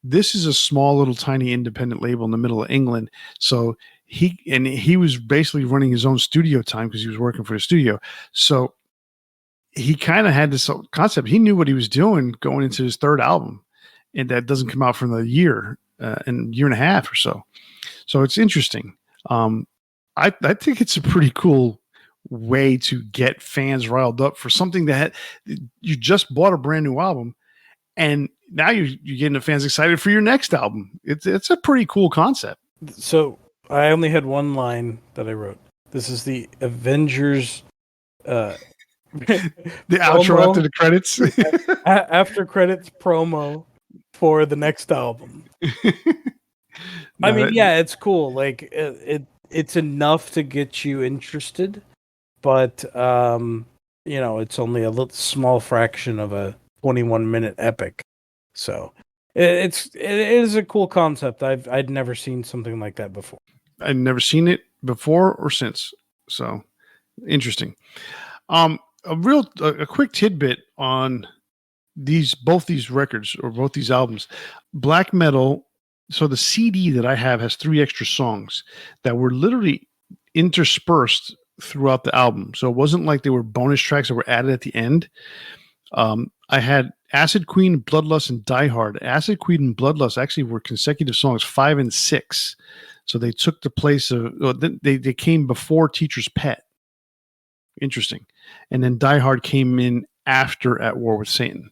This is a small little tiny independent label in the middle of England. So he was basically running his own studio time because he was working for a studio. So he kind of had this concept. He knew what he was doing going into his third album, and that doesn't come out for another year and year and a half or so. So it's interesting. I think it's a pretty cool way to get fans riled up for something that you just bought a brand new album, and now you're getting the fans excited for your next album. It's a pretty cool concept. So I only had one line that I wrote. This is the Avengers The outro after the credits. after credits promo for the next album. I mean, yeah, it's cool. Like it's enough to get you interested, but it's only a little small fraction of a 21-minute epic. So it is a cool concept. I'd never seen something like that before. I'd never seen it before or since. So interesting. A quick tidbit on both these records or both these albums. Black Metal. So the CD that I have has 3 extra songs that were literally interspersed throughout the album. So it wasn't like they were bonus tracks that were added at the end. I had Acid Queen, Bloodlust, and Die Hard. Acid Queen and Bloodlust actually were consecutive songs, 5 and 6. So they took the place of, they came before Teacher's Pet. Interesting. And then Die Hard came in after At War with Satan.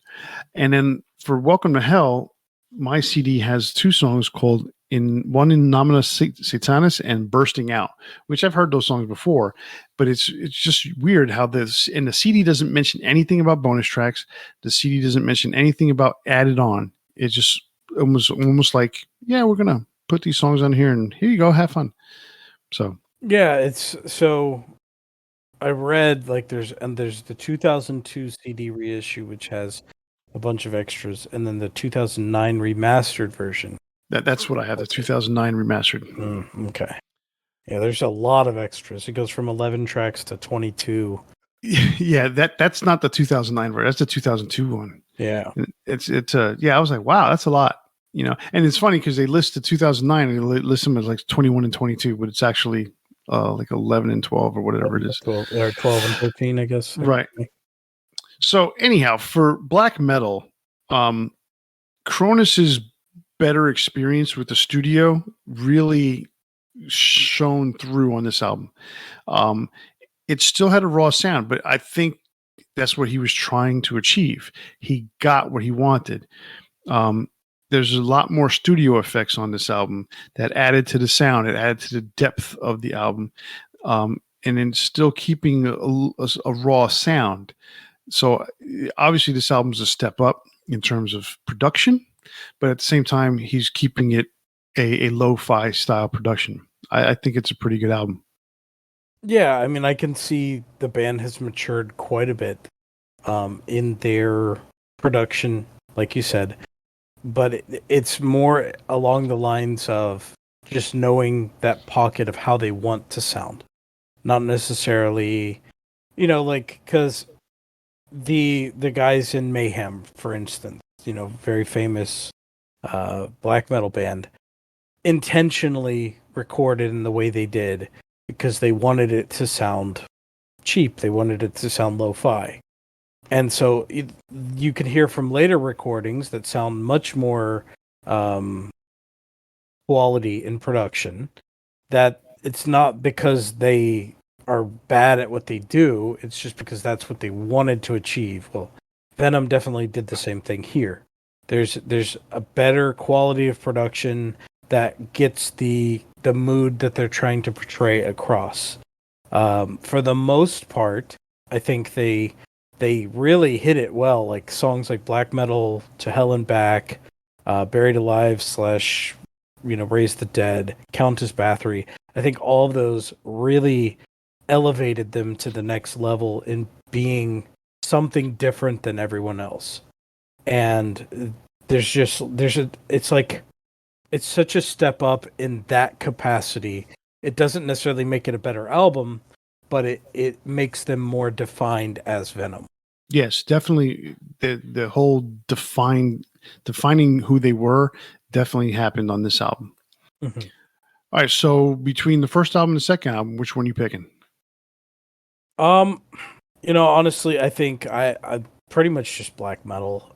And then for Welcome to Hell, my CD has 2 songs called one in Nomina Satanis and Bursting Out, which I've heard those songs before, but it's just weird how and the CD doesn't mention anything about bonus tracks. The CD doesn't mention anything about added on. It's just almost like, yeah, we're going to put these songs on here and here you go, have fun. So, yeah, it's so I read there's the 2002 CD reissue, which has a bunch of extras, and then the 2009 remastered version. That's what I have, the 2009 remastered. Okay. Yeah, there's a lot of extras. It goes from 11 tracks to 22. Yeah, that's not the 2009 version. That's the 2002 one. Yeah. Yeah, I was like, wow, that's a lot. And it's funny because they list the 2009 and they list them as like 21 and 22, but it's actually like 11 and 12 or whatever it is. 12 and 13, I guess. Right. So anyhow, for Black Metal, Cronus's better experience with the studio really shone through on this album. It still had a raw sound, but I think that's what he was trying to achieve. He got what he wanted. There's a lot more studio effects on this album that added to the sound. It added to the depth of the album, and then still keeping a raw sound. So obviously this album's a step up in terms of production, but at the same time, he's keeping it a lo-fi style production. I think it's a pretty good album. Yeah, I mean, I can see the band has matured quite a bit in their production, like you said. but it's more along the lines of just knowing that pocket of how they want to sound, not necessarily, like because the guys in Mayhem, for instance, very famous black metal band, intentionally recorded in the way they did because they wanted it to sound cheap. They wanted it to sound lo-fi. And so you can hear from later recordings that sound much more um, quality in production, that it's not because they are bad at what they do, it's just because that's what they wanted to achieve. Well, Venom definitely did the same thing here. There's a better quality of production that gets the mood that they're trying to portray across. For the most part, I think they really hit it well. Like songs like Black Metal to Hell and Back, Buried Alive slash Raise the Dead, Countess Bathory. I think all of those really elevated them to the next level in being something different than everyone else. And it's like it's such a step up in that capacity. It doesn't necessarily make it a better album, but it makes them more defined as Venom. Yes, definitely. The whole defining who they were definitely happened on this album. Mhm. All right, so between the first album and the second album, which one are you picking? Um, honestly, I think I pretty much just black metal.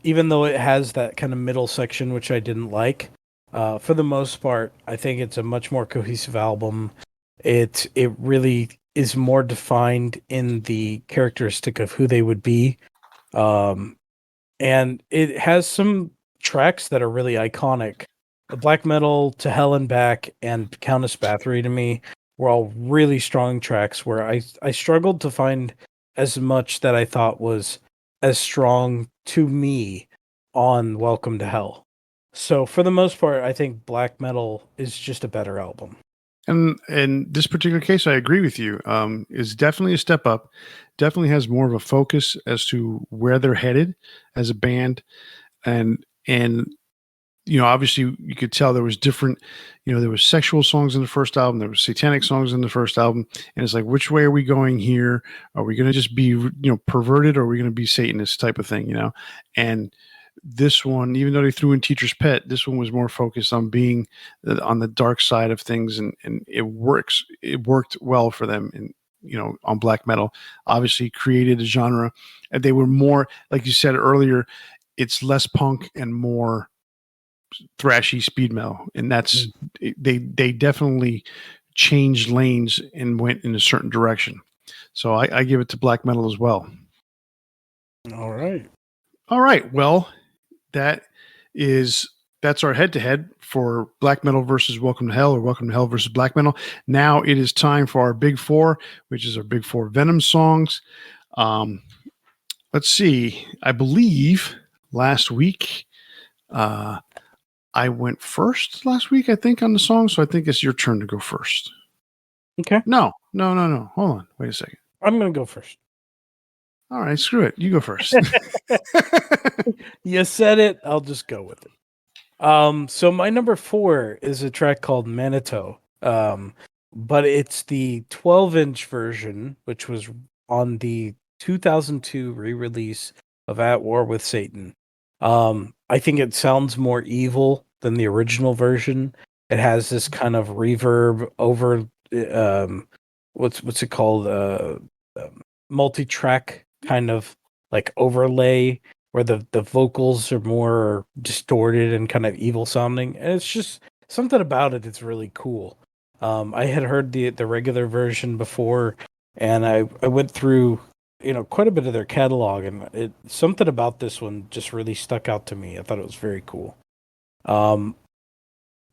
Even though it has that kind of middle section, which I didn't like, for the most part, I think it's a much more cohesive album. It really is more defined in the characteristic of who they would be. Um, and it has some tracks that are really iconic. The Black Metal to Hell and Back and Countess Bathory to me were all really strong tracks where I struggled to find as much that I thought was as strong to me on Welcome to Hell. So for the most part, I think Black Metal is just a better album. And in this particular case, I agree with you. Is definitely a step up. Definitely has more of a focus as to where they're headed as a band, and obviously you could tell there was different. There was sexual songs in the first album. There was satanic songs in the first album, and it's like, which way are we going here? Are we going to just be perverted, or are we going to be Satanist type of thing? And this one, even though they threw in Teacher's Pet, this one was more focused on being on the dark side of things, and it works. It worked well for them, and on black metal, obviously created a genre, and they were more, like you said earlier, it's less punk and more thrashy speed metal, and that's Mm. they definitely changed lanes and went in a certain direction. So I give it to black metal as well. All right. All right, well, that is that's our head to head for black metal versus Welcome to Hell, or Welcome to Hell versus black metal. Now it is time for our big four, which is our big four Venom songs. Um, let's see. I believe last week I went first last week, I think, on the song. So I think it's your turn to go first. Okay. No. Hold on. Wait a second. I'm going to go first. All right, screw it. You go first. You said it. I'll just go with it. So my number 4 is a track called Manitou. But it's the 12-inch version, which was on the 2002 re-release of At War with Satan. I think it sounds more evil than the original version. It has this kind of reverb over what's it called? Multi-track kind of like overlay where the vocals are more distorted and kind of evil sounding. And it's just something about it that's really cool. I had heard the regular version before, and I went through quite a bit of their catalog, and something about this one just really stuck out to me. I thought it was very cool. Um,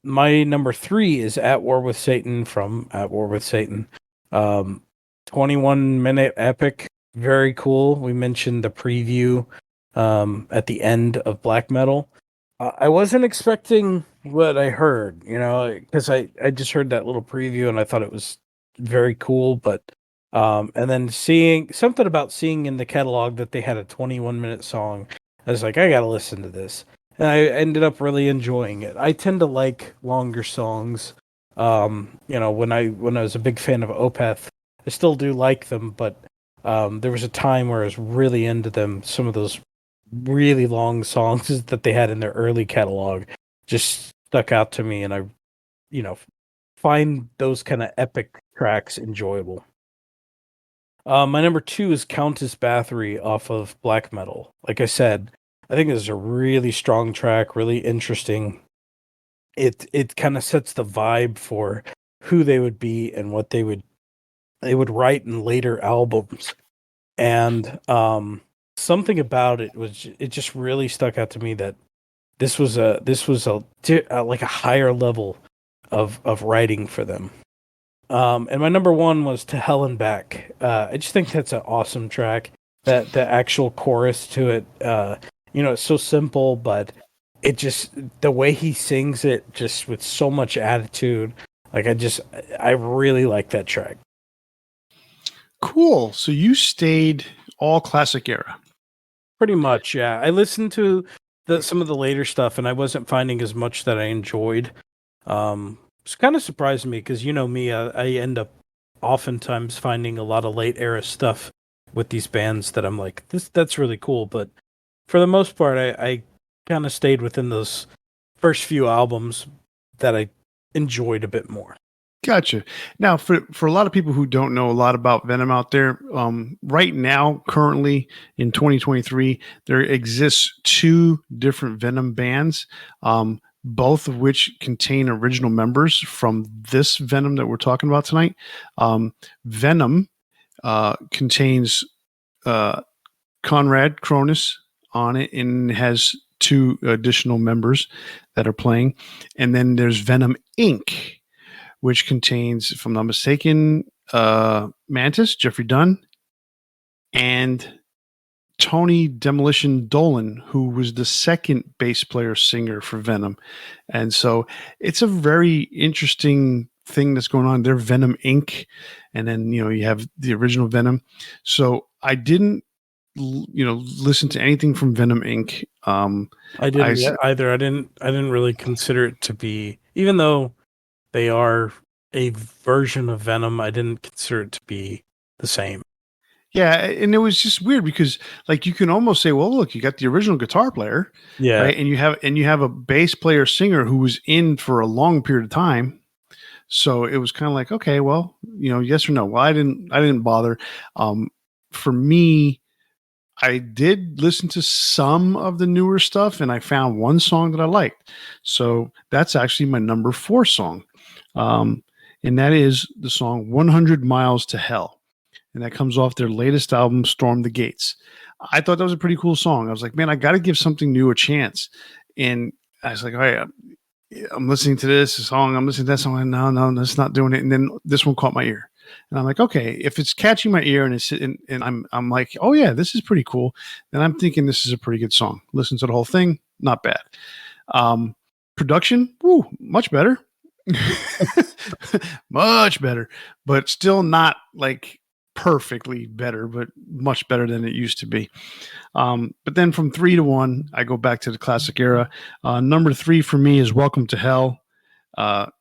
my number 3 is At War with Satan from At War with Satan. 21-minute epic, very cool. We mentioned the preview at the end of Black Metal. I wasn't expecting what I heard, because I just heard that little preview and I thought it was very cool. But and then seeing something about seeing in the catalog that they had a 21-minute song, I was like, I gotta listen to this. and I ended up really enjoying it. I tend to like longer songs. When I was a big fan of Opeth, I still do like them, but there was a time where I was really into them. Some of those really long songs that they had in their early catalog just stuck out to me, and I, you know, find those kind of epic tracks enjoyable. My number two is Countess Bathory off of Black Metal. Like I said, I think this is a really strong track, really interesting. It kind of sets the vibe for who they would be and what they would write in later albums. And something about it just really stuck out to me that this was like a higher level of writing for them. And my number one was To Hell and Back. I just think that's an awesome track. That the actual chorus to it, it's so simple, but it just the way he sings it, just with so much attitude. Like I really like that track. Cool. So you stayed all classic era. Pretty much, yeah. I listened to some of the later stuff, and I wasn't finding as much that I enjoyed. It's kind of surprised me because you know me, I end up oftentimes finding a lot of late era stuff with these bands that I'm like, that's really cool. But for the most part, I kind of stayed within those first few albums that I enjoyed a bit more. Gotcha. Now, for a lot of people who don't know a lot about Venom out there, right now, currently in 2023, there exists two different Venom bands, both of which contain original members from this Venom that we're talking about tonight. Venom contains Conrad Cronus on it and has two additional members that are playing. And then there's Venom Inc., which contains, if I'm not mistaken, Mantis, Jeffrey Dunn, and Tony Demolition Dolan, who was the second bass player singer for Venom. And so it's a very interesting thing that's going on. They're Venom Inc. And then, you have the original Venom. So I didn't, listen to anything from Venom Inc. I didn't either. I didn't really consider it to be, even though they are a version of Venom, I didn't consider it to be the same. Yeah, and it was just weird because like you can almost say, well, look, you got the original guitar player, Yeah. right? And you have a bass player singer who was in for a long period of time. So it was kind of like, okay, well, yes or no. Well, I didn't bother. For me, I did listen to some of the newer stuff and I found one song that I liked. So that's actually my number 4 song. And that is the song 100 Miles to Hell. And that comes off their latest album, Storm the Gates. I thought that was a pretty cool song. I was like, man, I got to give something new a chance. And I was like, all right, I'm listening to this song. I'm listening to that song. And no, that's not doing it. And then this one caught my ear. And I'm like, okay, if it's catching my ear and I'm like, oh yeah, this is pretty cool. Then I'm thinking this is a pretty good song. Listen to the whole thing. Not bad. Production, much better. Much better, but still not like perfectly better, but much better than it used to be. But then from 3 to 1, I go back to the classic era. Number 3 for me is Welcome to Hell.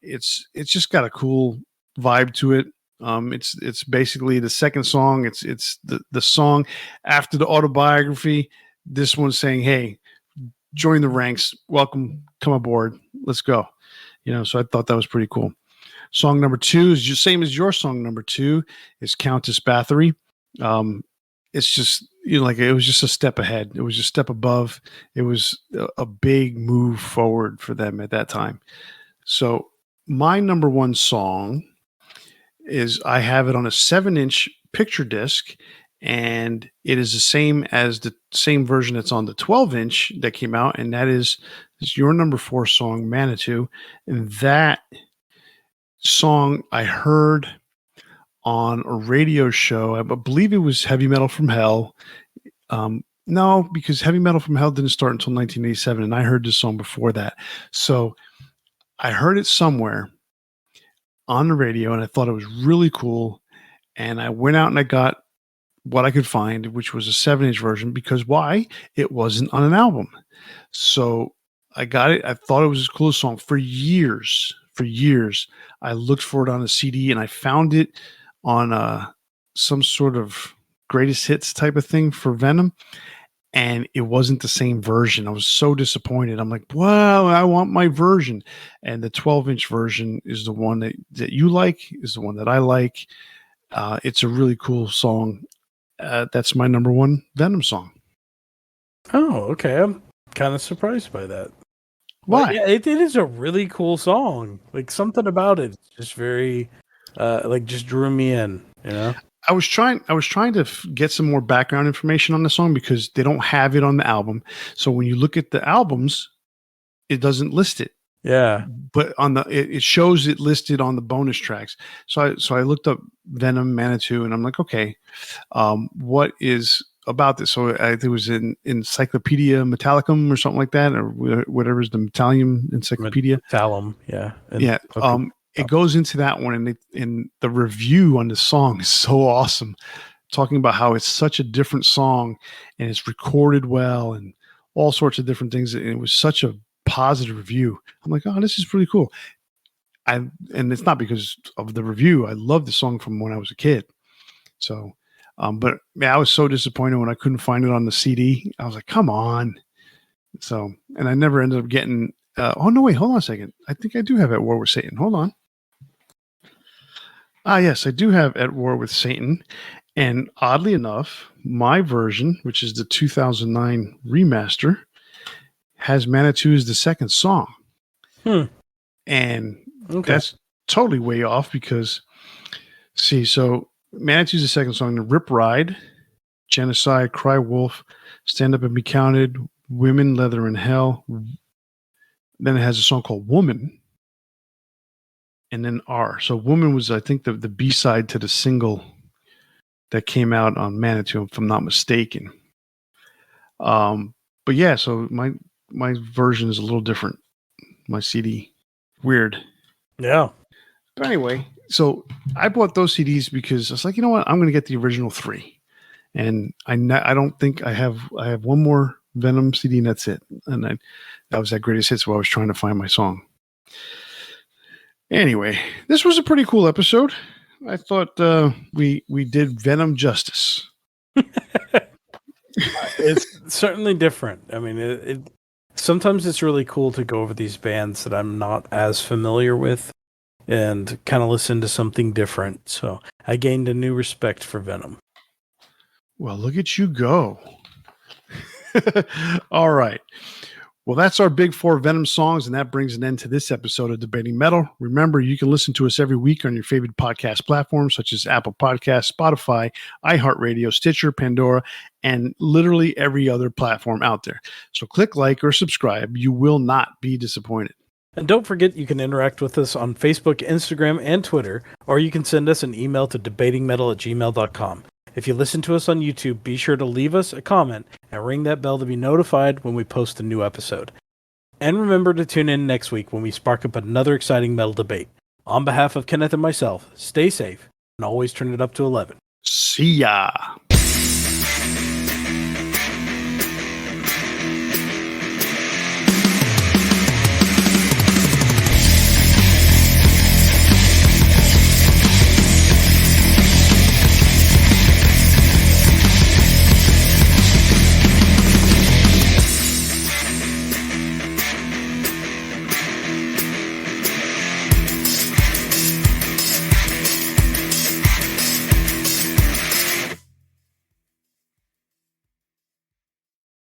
It's just got a cool vibe to it. It's basically the second song. It's the song after the autobiography. This one's saying, "Hey, join the ranks. Welcome, come aboard. Let's go." So I thought that was pretty cool. Song number 2 is just same as your song number 2 is Countess Bathory. It's just like it was just a step ahead. It was just a step above. It was a big move forward for them at that time. So my number 1 song is I have it on a 7-inch picture disc, and it is the same as the same version that's on the 12-inch that came out, and that is your number 4 song, Manitou. And that song I heard on a radio show. I believe it was Heavy Metal from Hell. No, because Heavy Metal from Hell didn't start until 1987, and I heard this song before that. So I heard it somewhere on the radio, and I thought it was really cool. And I went out and I got what I could find, which was a 7-inch version, because why? It wasn't on an album. So I got it. I thought it was the coolest song for years. For years, I looked for it on a CD, and I found it on some sort of greatest hits type of thing for Venom, and it wasn't the same version. I was so disappointed. I'm like, wow, I want my version. And the 12-inch version is the one that you like, is the one that I like. It's a really cool song. That's my number one Venom song. Oh, okay. I'm kind of surprised by that. Why? But yeah, it is a really cool song. Like something about it just very, like just drew me in. You know. I was trying to get some more background information on the song because they don't have it on the album. So when you look at the albums, it doesn't list it. Yeah. But on it shows it listed on the bonus tracks. So I looked up Venom Manitou, and I'm like, okay, what is about this? So I think it was in Encyclopedia Metallicum or something like that, or whatever is the Metallium Encyclopedia. Metallum, yeah. Yeah. It goes into that one, and the review on the song is so awesome, talking about how it's such a different song and it's recorded well and all sorts of different things. And it was such a positive review. I'm like, oh, this is pretty cool. And it's not because of the review. I love the song from when I was a kid. So, but man, I was so disappointed when I couldn't find it on the CD. I was like, come on. So, and I never ended up getting. Oh no! Wait, hold on a second. I think I do have At War with Satan. Hold on. Ah, yes, I do have At War with Satan. And oddly enough, my version, which is the 2009 remaster, has Manitou as the second song. And that's totally way off because, see, so Manitou's the second song, the Rip Ride, Genocide, Cry Wolf, Stand Up and Be Counted, Women, Leather in Hell. Then it has a song called Woman. And then R. So Woman was, I think, the B-side to the single that came out on Manitou, if I'm not mistaken. But yeah, so my version is a little different. My CD. Weird. Yeah. But anyway, so I bought those CDs because I was like, you know what? I'm going to get the original 3. And I don't think I have one more Venom CD, and that's it. And that was that greatest hits while I was trying to find my song. Anyway, this was a pretty cool episode. I thought we did Venom justice. It's certainly different. I mean, sometimes it's really cool to go over these bands that I'm not as familiar with and kind of listen to something different. So I gained a new respect for Venom. Well, look at you go. All right. Well, that's our big 4 Venom songs, and that brings an end to this episode of Debating Metal. Remember, you can listen to us every week on your favorite podcast platforms, such as Apple Podcasts, Spotify, iHeartRadio, Stitcher, Pandora, and literally every other platform out there. So click like or subscribe. You will not be disappointed. And don't forget, you can interact with us on Facebook, Instagram, and Twitter, or you can send us an email to debatingmetal@gmail.com. If you listen to us on YouTube, be sure to leave us a comment and ring that bell to be notified when we post a new episode. And remember to tune in next week when we spark up another exciting metal debate. On behalf of Kenneth and myself, stay safe and always turn it up to 11. See ya.